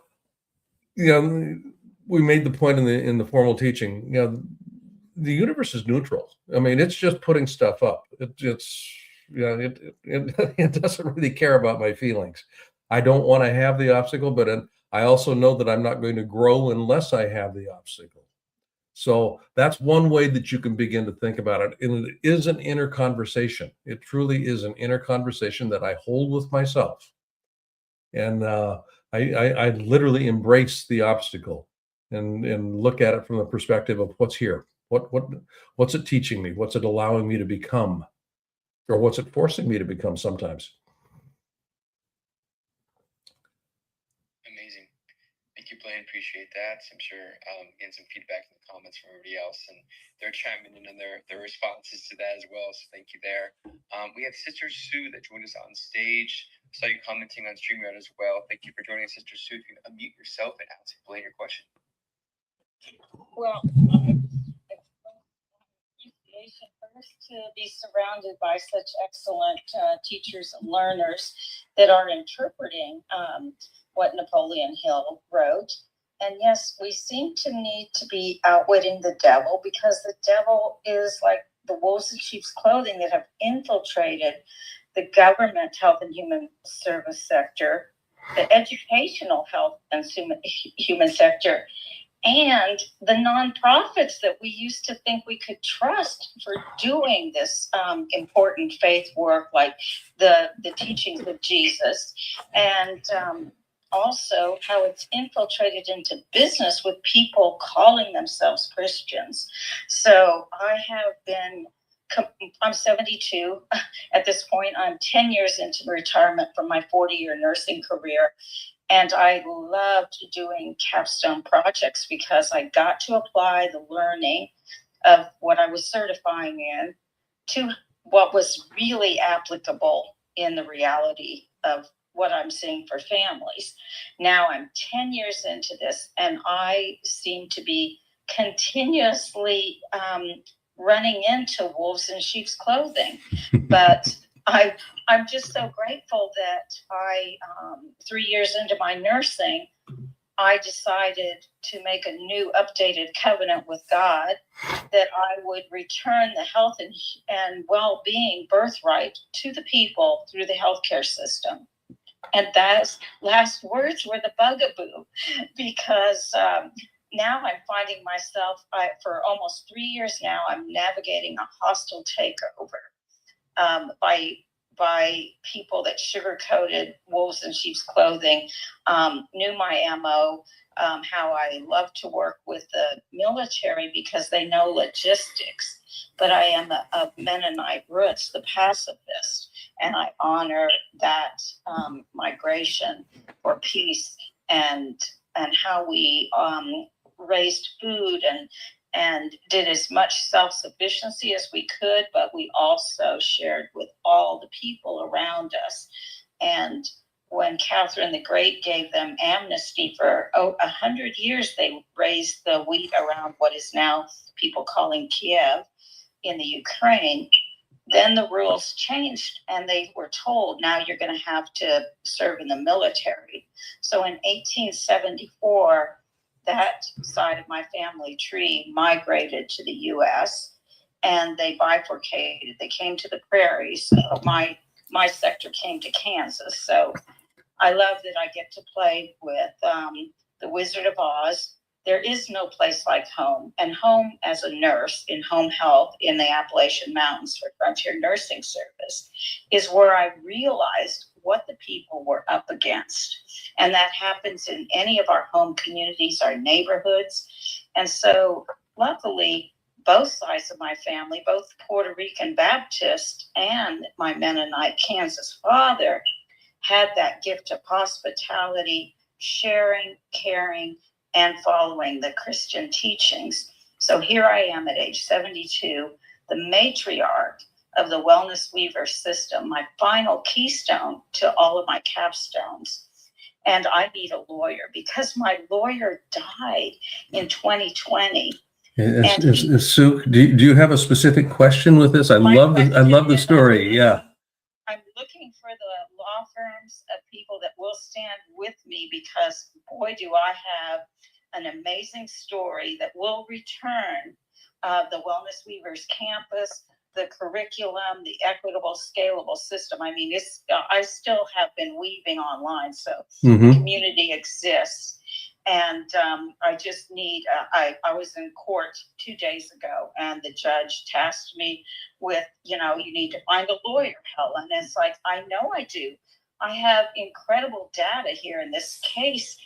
we made the point in the formal teaching, the universe is neutral. I mean, it's just putting stuff up. It doesn't really care about my feelings. I don't want to have the obstacle, but I also know that I'm not going to grow unless I have the obstacle. So that's one way that you can begin to think about it. And it is an inner conversation. It truly is an inner conversation that I hold with myself. And I literally embrace the obstacle and look at it from the perspective of what's here. What's it teaching me? What's it allowing me to become? Or what's it forcing me to become sometimes? Amazing. Thank you, Blaine. Appreciate that. I'm sure getting some feedback in the comments from everybody else, and they're chiming in on their responses to that as well. So thank you there. We have Sister Sue that joined us on stage. I saw you commenting on StreamYard as well. Thank you for joining us, Sister Sue. If you can unmute yourself and ask Blaine your question. Well, appreciation first to be surrounded by such excellent teachers and learners that are interpreting what Napoleon Hill wrote. And yes, we seem to need to be outwitting the devil, because the devil is like the wolves in sheep's clothing that have infiltrated the government health and human service sector, the educational health and human sector, and the nonprofits that we used to think we could trust for doing this important faith work, like the teachings of Jesus, and also how it's infiltrated into business with people calling themselves Christians. So I have been, I'm 72 at this point. I'm 10 years into retirement from my 40-year nursing career. And I loved doing capstone projects because I got to apply the learning of what I was certifying in to what was really applicable in the reality of what I'm seeing for families. Now I'm 10 years into this, and I seem to be continuously running into wolves in sheep's clothing. But I'm just so grateful that 3 years into my nursing, I decided to make a new updated covenant with God that I would return the health and well-being birthright to the people through the healthcare system. And those last words were the bugaboo, because now I'm finding myself, for almost 3 years now, I'm navigating a hostile takeover by people that sugar-coated wolves in sheep's clothing, knew my MO, how I love to work with the military because they know logistics, but I am a Mennonite roots, the pacifist, and I honor that migration for peace and how we raised food and did as much self-sufficiency as we could, but we also shared with all the people around us. And when Catherine the Great gave them amnesty for 100 years, they raised the wheat around what is now people calling Kiev in the Ukraine. Then the rules changed, and they were told, now you're going to have to serve in the military. So in 1874, that side of my family tree migrated to the U.S. and they bifurcated. They came to the prairies. So my sector came to Kansas. So I love that I get to play with the Wizard of Oz there is no place like home. And home as a nurse in home health in the Appalachian Mountains for Frontier Nursing Service is where I realized what the people were up against. And that happens in any of our home communities, our neighborhoods. And so luckily, both sides of my family, both Puerto Rican Baptist and my Mennonite Kansas father, had that gift of hospitality, sharing, caring, and following the Christian teachings. So here I am at age 72, the matriarch of the Wellness Weaver system, my final keystone to all of my capstones. And I need a lawyer because my lawyer died in 2020. Sue, do you have a specific question with this? I love the story. Yeah. I'm looking for the law firms of people that will stand with me because boy, do I have an amazing story that will return the Wellness Weavers campus, the curriculum, the equitable, scalable system. I mean, I still have been weaving online, so the community exists. And I just need, I was in court 2 days ago and the judge tasked me with, you need to find a lawyer, Helen. And it's like, I know I do. I have incredible data here. And this case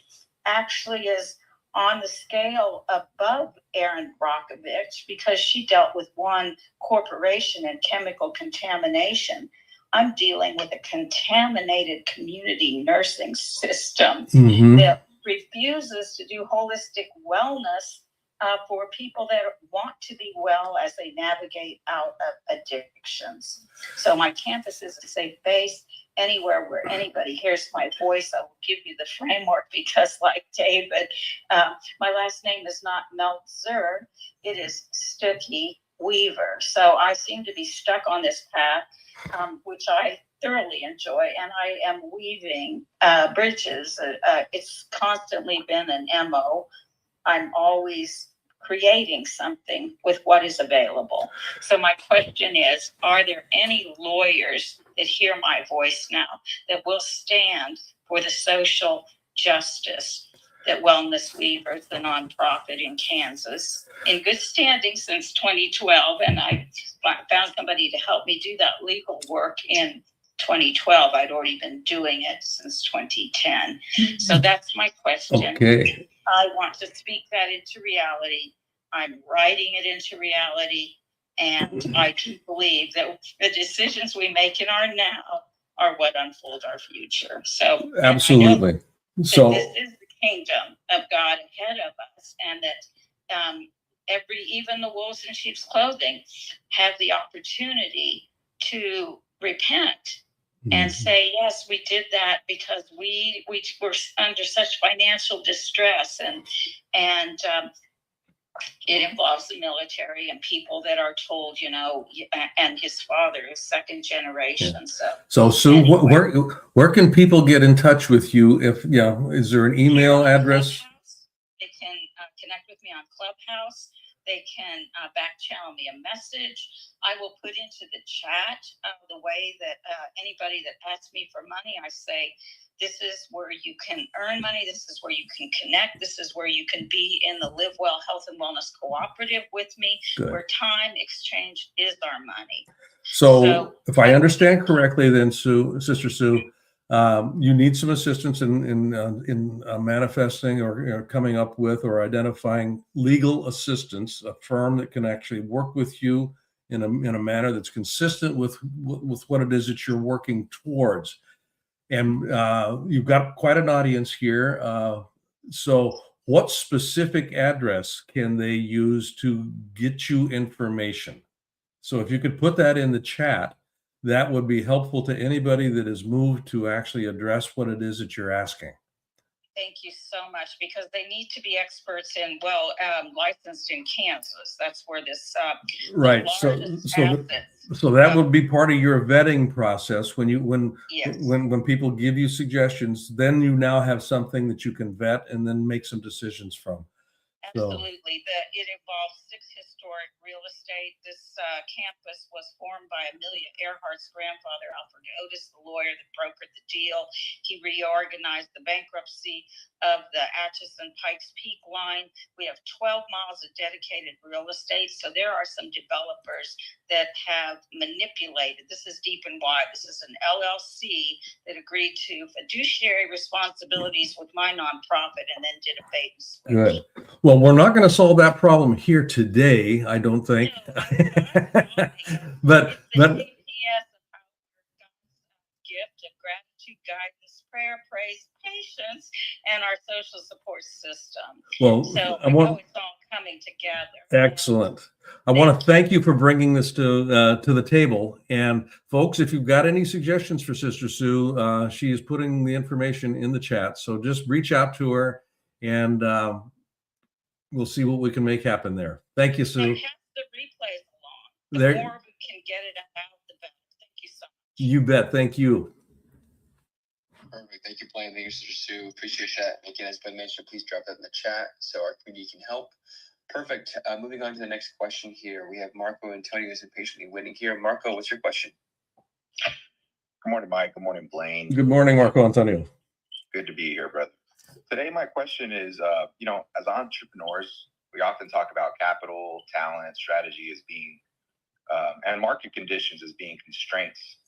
actually is on the scale above Erin Brockovich because she dealt with one corporation and chemical contamination. I'm dealing with a contaminated community nursing system that refuses to do holistic wellness for people that want to be well as they navigate out of addictions. So my campus is a safe base. Anywhere where anybody hears my voice, I will give you the framework because like David, my last name is not Meltzer, it is Stuckey Weaver. So I seem to be stuck on this path, which I thoroughly enjoy, and I am weaving bridges. It's constantly been an MO. I'm always creating something with what is available. So my question is, are there any lawyers that hear my voice now that will stand for the social justice that Wellness Weavers, the nonprofit in Kansas, in good standing since 2012, and I found somebody to help me do that legal work in 2012. I'd already been doing it since 2010. So that's my question. Okay. I want to speak that into reality. I'm writing it into reality. And I do believe that the decisions we make in our now are what unfold our future. So absolutely. So this is the kingdom of God ahead of us, and that even the wolves in sheep's clothing have the opportunity to repent and say, yes, we did that because we were under such financial distress, and it involves the military and people that are told, and his father is second generation. Yeah. So Sue, anyway, where can people get in touch with you? Is there an email address? They can connect with me on Clubhouse. They can back channel me a message. I will put into the chat the way that anybody that asks me for money, I say, this is where you can earn money. This is where you can connect. This is where you can be in the Live Well Health and Wellness Cooperative with me, where time exchange is our money. So if I understand correctly, then Sister Sue, you need some assistance in manifesting or coming up with or identifying legal assistance, a firm that can actually work with you in a manner that's consistent with what it is that you're working towards. And you've got quite an audience here. So what specific address can they use to get you information? So if you could put that in the chat, that would be helpful to anybody that is moved to actually address what it is that you're asking. Thank you so much, because they need to be experts in, licensed in Kansas. That's where this right. So that would be part of your vetting process. When people give you suggestions, then you now have something that you can vet and then make some decisions from. So, Absolutely. It involves 6 historic real estate. This campus was formed by Amelia Earhart's grandfather, Alfred Otis, the lawyer that brokered the deal. He reorganized the bankruptcy of the Atchison Pikes Peak line. We have 12 miles of dedicated real estate. So there are some developers that have manipulated. This is deep and wide. This is an LLC that agreed to fiduciary responsibilities with my nonprofit and then did a bait and switch. good. Well, we're not going to solve that problem here today, I don't think. but GPS of our gift of gratitude, guidance, prayer, praise, patience, and our social support system. Well, So I want, it's all coming together. excellent. I want to thank you for bringing this to the table. And folks, if you've got any suggestions for Sister Sue, she is putting the information in the chat. So just reach out to her, and we'll see what we can make happen there. Thank you, Sue. And pass the replays along. The There, more we can get it out, the better. Thank you so much. you bet. Thank you. Perfect. Thank you, Blaine. Thank you, Sister Sue. Appreciate that. Again, as been mentioned, please drop that in the chat so our community can help. Perfect. Moving on to the next question here. We have Marco Antonio is impatiently waiting here. Marco, what's your question? Good morning, Mike. Good morning, Blaine. Good morning, Marco Antonio. Good to be here, brother. Today, my question is, as entrepreneurs, we often talk about capital, talent, strategy as being, and market conditions as being constraints.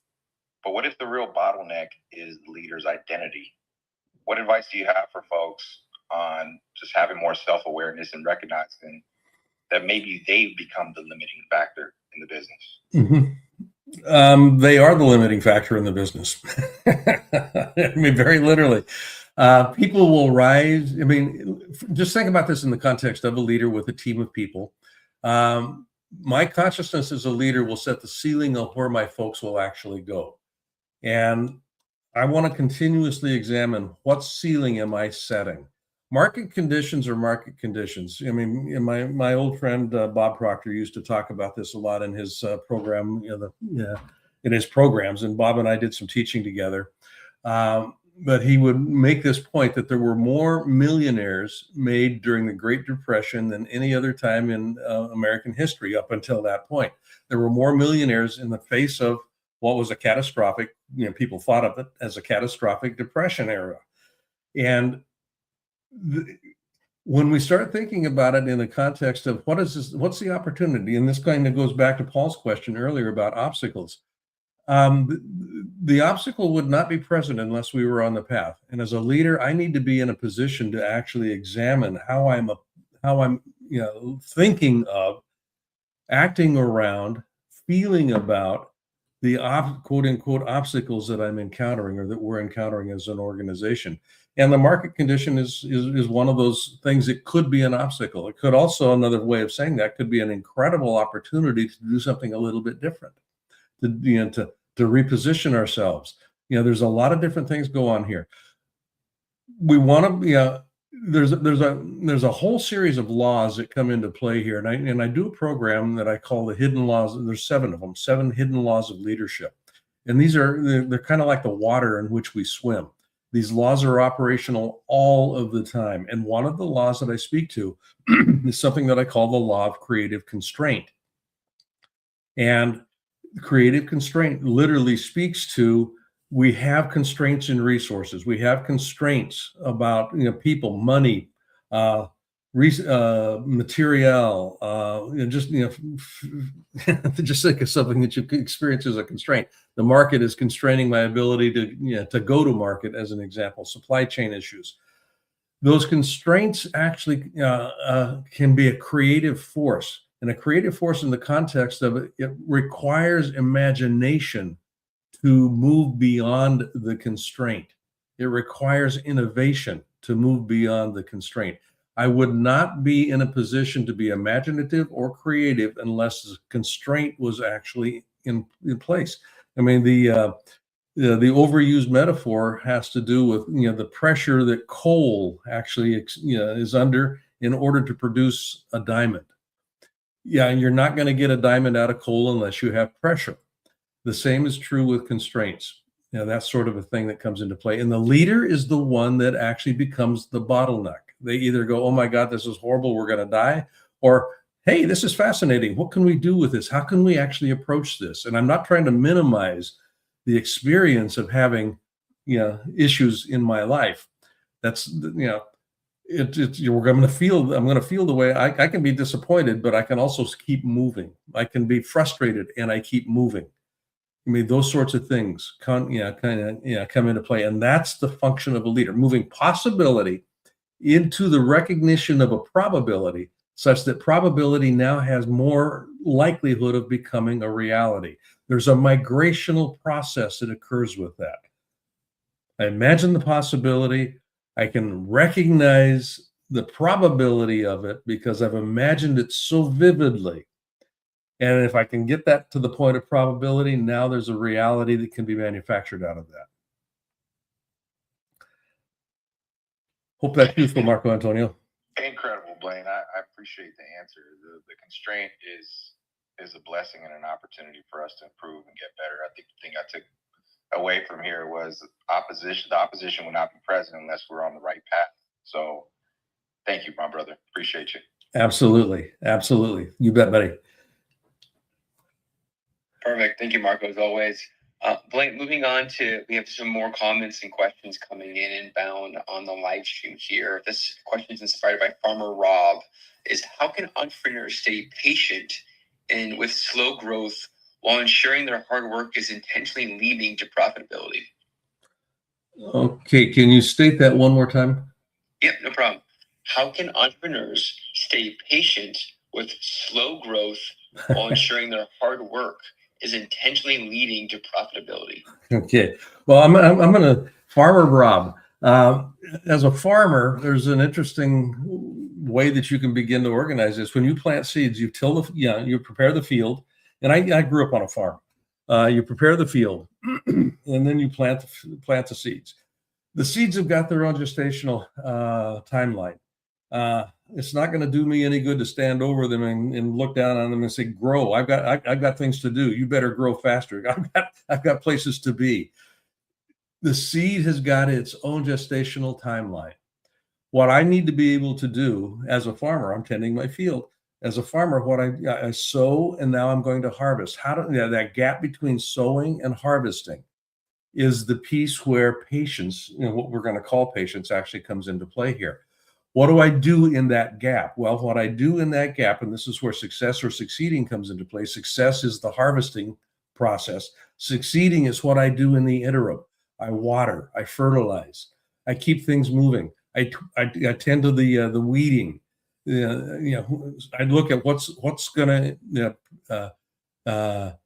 But what if the real bottleneck is the leader's identity? What advice do you have for folks on just having more self-awareness and recognizing that maybe they've become the limiting factor in the business? Mm-hmm. They are the limiting factor in the business. I mean, very literally. People will rise. I mean, just think about this in the context of a leader with a team of people. My consciousness as a leader will set the ceiling of where my folks will actually go. And I want to continuously examine what ceiling am I setting. Market conditions are market conditions. I mean, my old friend Bob Proctor used to talk about this a lot in his program, in his programs. And Bob and I did some teaching together. But he would make this point that there were more millionaires made during the Great Depression than any other time in American history up until that point. There were more millionaires in the face of what was a catastrophic, people thought of it as a catastrophic depression era. And when we start thinking about it in the context of what's the opportunity, and this kind of goes back to Paul's question earlier about obstacles. The obstacle would not be present unless we were on the path. And as a leader, I need to be in a position to actually examine how I'm thinking of, acting around, feeling about the quote unquote obstacles that I'm encountering or that we're encountering as an organization. And the market condition is one of those things. It could be an obstacle. It could also, another way of saying that, could be an incredible opportunity to do something a little bit different, to reposition ourselves. There's a lot of different things go on here. We want to, there's a whole series of laws that come into play here, and I do a program that I call the hidden laws. There's 7 of them, 7 hidden laws of leadership, and they're kind of like the water in which we swim. These laws are operational all of the time, and one of the laws that I speak to is something that I call the law of creative constraint. And creative constraint literally speaks to, we have constraints in resources. We have constraints about people, money, material, just think of something that you could experience as a constraint. The market is constraining my ability to go to market, as an example. Supply chain issues. Those constraints actually can be a creative force. And a creative force in the context of it requires imagination to move beyond the constraint. It requires innovation to move beyond the constraint. I would not be in a position to be imaginative or creative unless the constraint was actually in place. I mean, the overused metaphor has to do with the pressure that coal actually is under in order to produce a diamond. Yeah, and you're not going to get a diamond out of coal unless you have pressure. The same is true with constraints. That's sort of a thing that comes into play. And the leader is the one that actually becomes the bottleneck. They either go, oh my God, this is horrible, we're going to die, or hey, this is fascinating. What can we do with this? How can we actually approach this? And I'm not trying to minimize the experience of having, issues in my life. That's, I'm going to feel the way I can be disappointed, but I can also keep moving. I can be frustrated and I keep moving. I mean, those sorts of things come into play. And that's the function of a leader, moving possibility into the recognition of a probability, such that probability now has more likelihood of becoming a reality. There's a migrational process that occurs with that. I imagine the possibility. I can recognize the probability of it because I've imagined it so vividly. And if I can get that to the point of probability, now there's a reality that can be manufactured out of that. Hope that's useful, Marco Antonio. Incredible, Blaine. I appreciate the answer. The constraint is a blessing and an opportunity for us to improve and get better. I think the thing I took away from here was opposition. The opposition will not be present unless we're on the right path. So thank you, my brother. Appreciate you. Absolutely. Absolutely. You bet, buddy. Perfect. Thank you, Marco, as always. Blake, moving on we have some more comments and questions coming in inbound on the live stream here. This question is inspired by Farmer Rob. Is how can entrepreneurs stay patient and with slow growth while ensuring their hard work is intentionally leading to profitability? Okay, can you state that one more time? Yep, no problem. How can entrepreneurs stay patient with slow growth while ensuring their hard work is intentionally leading to profitability? Okay. Well, I'm going to Farmer Rob. As a farmer, there's an interesting way that you can begin to organize this. When you plant seeds, you you prepare the field. And I grew up on a farm. You prepare the field, and then you plant the seeds. The seeds have got their own gestational timeline. It's not going to do me any good to stand over them and look down on them and say, grow. I've got things to do. You better grow faster. I've got places to be. The seed has got its own gestational timeline. What I need to be able to do as a farmer, I'm tending my field. As a farmer, what I sow and now I'm going to harvest. That gap between sowing and harvesting is the piece where patience, what we're going to call patience, actually comes into play here. What do I do in that gap? Well, what I do in that gap, and this is where success or succeeding comes into play. Success is the harvesting process. Succeeding is what I do in the interim. I water, I fertilize, I keep things moving. I tend to the weeding. I look at what's going to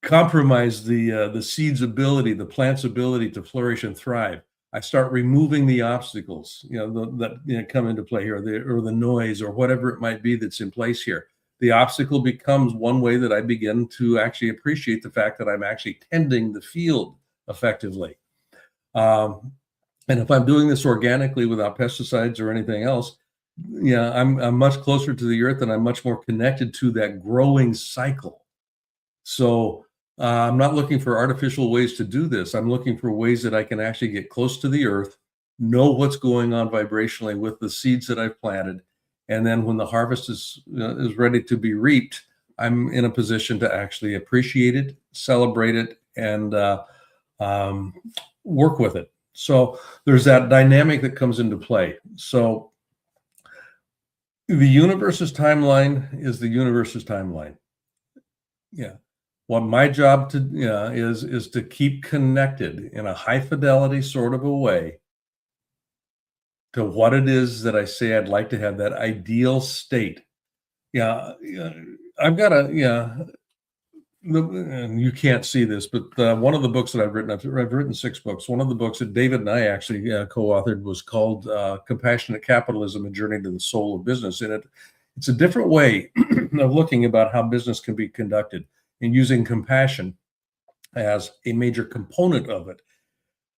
compromise the seed's ability, the plant's ability to flourish and thrive. I start removing the obstacles, that come into play here, or the noise, or whatever it might be that's in place here. The obstacle becomes one way that I begin to actually appreciate the fact that I'm actually tending the field effectively. And if I'm doing this organically without pesticides or anything else, I'm much closer to the earth and I'm much more connected to that growing cycle. So I'm not looking for artificial ways to do this. I'm looking for ways that I can actually get close to the earth, know what's going on vibrationally with the seeds that I've planted. And then when the harvest is ready to be reaped, I'm in a position to actually appreciate it, celebrate it, and work with it. So there's that dynamic that comes into play. So the universe's timeline is the universe's timeline. Yeah. What my job is to keep connected in a high fidelity sort of a way to what it is that I say I'd like to have, that ideal state. I've got and you can't see this, but one of the books that I've written 6 books. One of the books that David and I actually co-authored was called Compassionate Capitalism, A Journey to the Soul of Business. And it's a different way of looking about how business can be conducted and using compassion as a major component of it.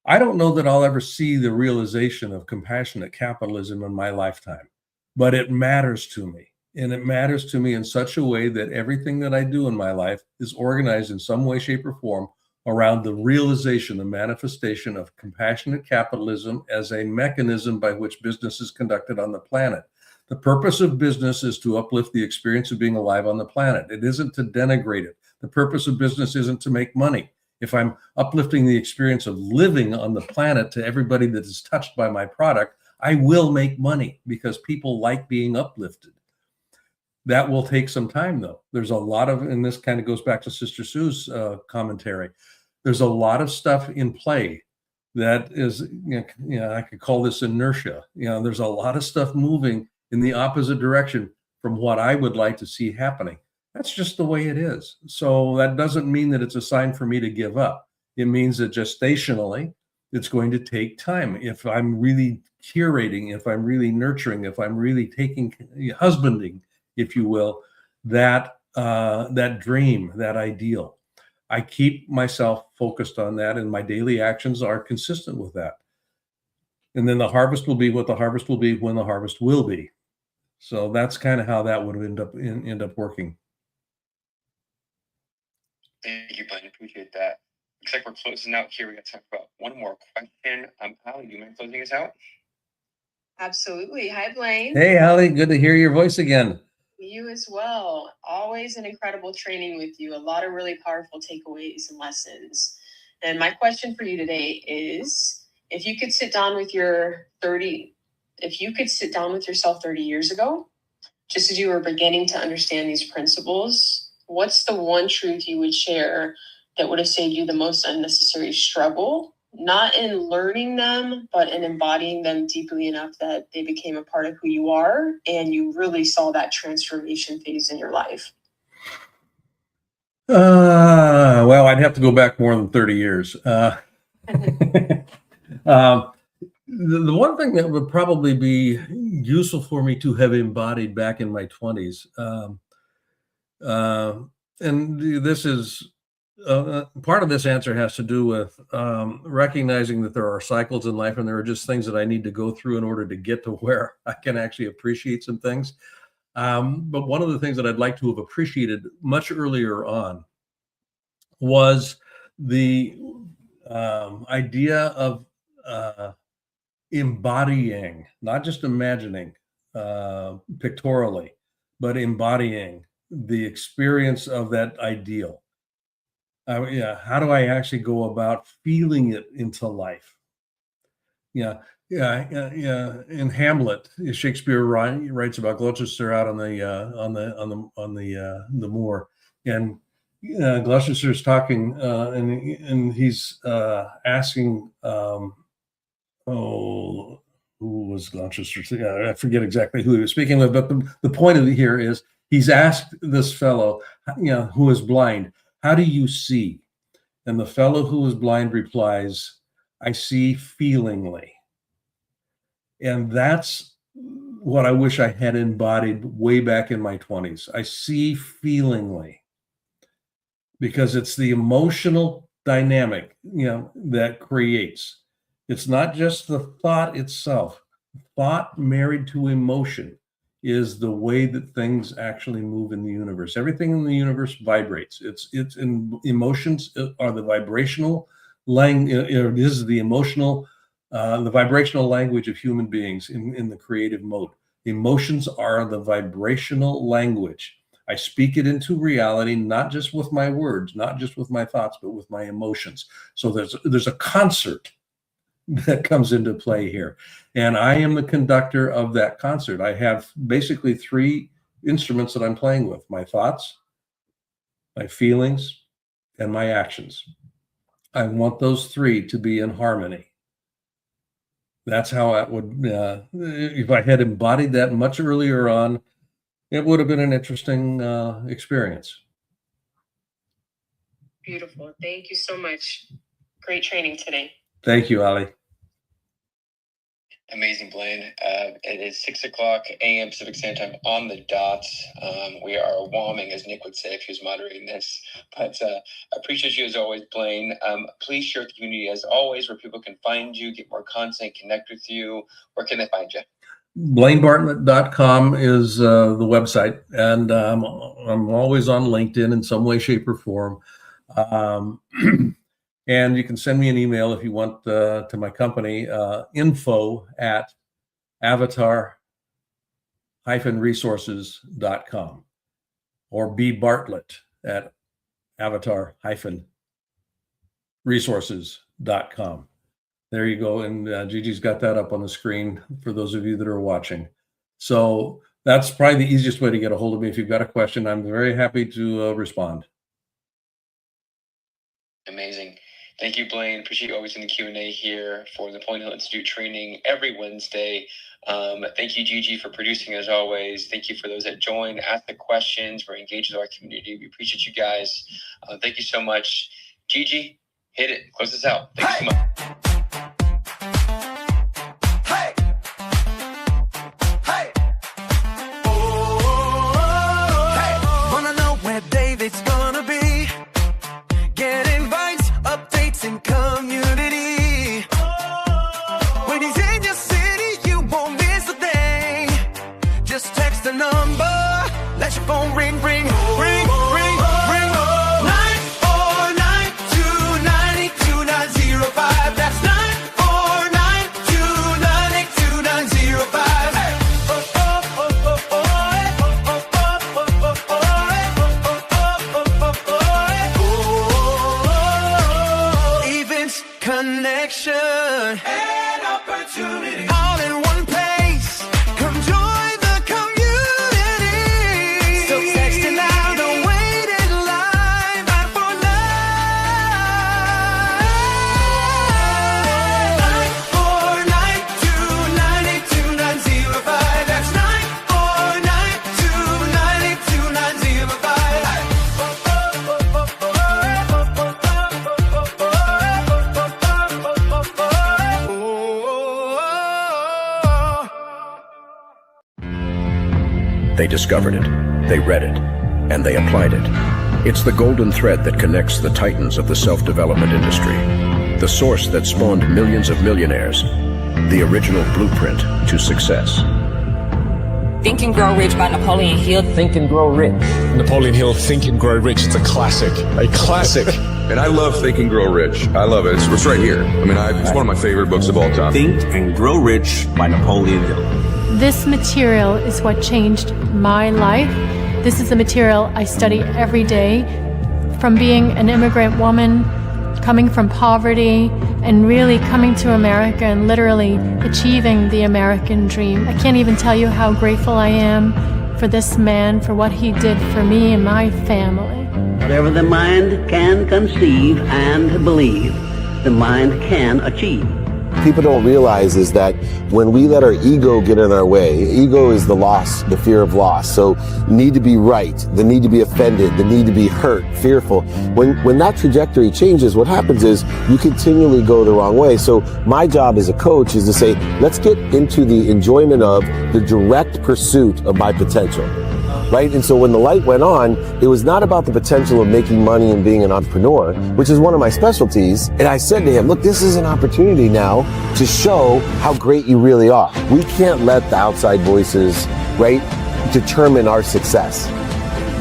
I don't know that I'll ever see the realization of compassionate capitalism in my lifetime, but it matters to me. And it matters to me in such a way that everything that I do in my life is organized in some way, shape, or form around the realization, the manifestation of compassionate capitalism as a mechanism by which business is conducted on the planet. The purpose of business is to uplift the experience of being alive on the planet. It isn't to denigrate it. The purpose of business isn't to make money. If I'm uplifting the experience of living on the planet to everybody that is touched by my product, I will make money because people like being uplifted. That will take some time, though. There's a lot of, and this kind of goes back to Sister Sue's commentary. There's a lot of stuff in play that is, I could call this inertia. There's a lot of stuff moving in the opposite direction from what I would like to see happening. That's just the way it is. So that doesn't mean that it's a sign for me to give up. It means that gestationally, it's going to take time. If I'm really curating, if I'm really nurturing, if I'm really husbanding, if you will, that dream, that ideal, I keep myself focused on that, and my daily actions are consistent with that. And then the harvest will be what the harvest will be when the harvest will be. So that's kind of how that would end up working. Thank you, Blaine. Appreciate that. Looks like we're closing out here. We got time for about one more question. Allie, do you mind closing us out? Absolutely. Hi, Blaine. Hey, Allie. Good to hear your voice again. You as well. Always an incredible training with you. A lot of really powerful takeaways and lessons. And my question for you today is, if you could sit down with yourself 30 years ago, just as you were beginning to understand these principles, what's the one truth you would share that would have saved you the most unnecessary struggle, not in learning them, but in embodying them deeply enough that they became a part of who you are and you really saw that transformation phase in your life? Well, I'd have to go back more than 30 years. The one thing that would probably be useful for me to have embodied back in my 20s, and this is part of this answer has to do with recognizing that there are cycles in life and there are just things that I need to go through in order to get to where I can actually appreciate some things. But one of the things that I'd like to have appreciated much earlier on was the idea of embodying, not just imagining pictorially, but embodying the experience of that ideal. How do I actually go about feeling it into life? In Hamlet, Shakespeare writes about Gloucester out on the moor, and Gloucester's talking, and he's asking, who was Gloucester? I forget exactly who he was speaking with, but the point of it here is he's asked this fellow, who is blind, how do you see? And the fellow who is blind replies, I see feelingly. And that's what I wish I had embodied way back in my 20s. I see feelingly, because it's the emotional dynamic, that creates. It's not just the thought itself. Thought married to emotion is the way that things actually move in the universe. Everything in the universe vibrates. It's in emotions are the vibrational language. This is the emotional, the vibrational language of human beings in the creative mode. Emotions are the vibrational language. I speak it into reality, not just with my words, not just with my thoughts, but with my emotions. So there's a concert that comes into play here. And I am the conductor of that concert. I have basically three instruments that I'm playing with: my thoughts, my feelings, and my actions. I want those three to be in harmony. That's how I would, if I had embodied that much earlier on, it would have been an interesting experience. Beautiful. Thank you so much. Great training today. Thank you, Ali. Amazing, Blaine. It is 6:00 a.m. Pacific Standard Time on the dot. We are warming, as Nick would say if he was moderating this. But I appreciate you as always, Blaine. Please share with the community as always where people can find you, get more content, connect with you. Where can they find you? BlaineBartlett.com is the website, and I'm always on LinkedIn in some way, shape, or form. And you can send me an email if you want to my company, info@avatar-resources.com or bbartlett@avatar-resources.com. There you go. And Gigi's got that up on the screen for those of you that are watching. So that's probably the easiest way to get a hold of me. If you've got a question, I'm very happy to respond. Amazing. Thank you, Blaine. Appreciate you always in the Q&A here for the Napoleon Hill Institute training every Wednesday. Thank you, Gigi, for producing as always. Thank you for those that joined, asked the questions, we're engaged with our community. We appreciate you guys. Thank you so much. Gigi, hit it. Close this out. Thank you so much. Wanna know where David's gonna be? Get invites, updates, and community. When he's in your city, you won't miss a thing. Just text the number, let your phone ring, ring, ring, ring, ring. 949-292-905. That's 949-292-905. Events, connection, and opportunity, all in one place. Come join the community. So text it now, don't wait in line. 949-292-905. That's 949-292-905. They discovered it, they read it, and they applied it. It's the golden thread that connects the titans of the self-development industry, the source that spawned millions of millionaires, the original blueprint to success. Think and Grow Rich by Napoleon Hill. Think and Grow Rich. Napoleon Hill, Think and Grow Rich. It's a classic. A classic. And I love Think and Grow Rich. I love it. It's right here. I mean, it's one of my favorite books of all time. Think and Grow Rich by Napoleon Hill. This material is what changed my life. This is the material I study every day. From being an immigrant woman, coming from poverty, and really coming to America and literally achieving the American dream. I can't even tell you how grateful I am for this man, for what he did for me and my family. Whatever the mind can conceive and believe, the mind can achieve. People don't realize is that when we let our ego get in our way, ego is the loss, the fear of loss. So need to be right, the need to be offended, the need to be hurt, fearful. When that trajectory changes, what happens is you continually go the wrong way. So my job as a coach is to say, let's get into the enjoyment of the direct pursuit of my potential. Right? And so when the light went on, it was not about the potential of making money and being an entrepreneur, which is one of my specialties. And I said to him, look, this is an opportunity now to show how great you really are. We can't let the outside voices, right, determine our success.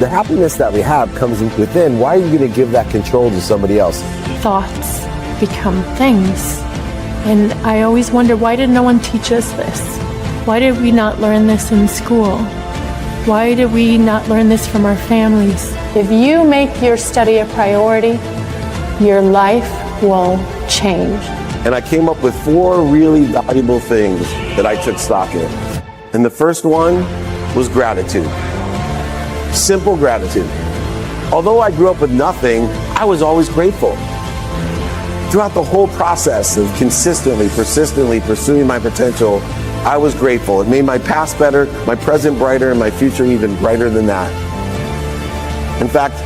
The happiness that we have comes within. Why are you going to give that control to somebody else? Thoughts become things. And I always wonder, why did no one teach us this? Why did we not learn this in school? Why did we not learn this from our families? If you make your study a priority, your life will change. And I came up with 4 really valuable things that I took stock in. And the first one was gratitude. Simple gratitude. Although I grew up with nothing, I was always grateful. Throughout the whole process of consistently, persistently pursuing my potential, I was grateful. It made my past better, my present brighter, and my future even brighter than that. In fact,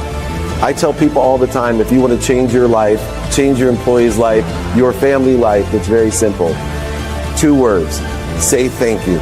I tell people all the time, if you want to change your life, change your employee's life, your family life, it's very simple. 2 words, say thank you.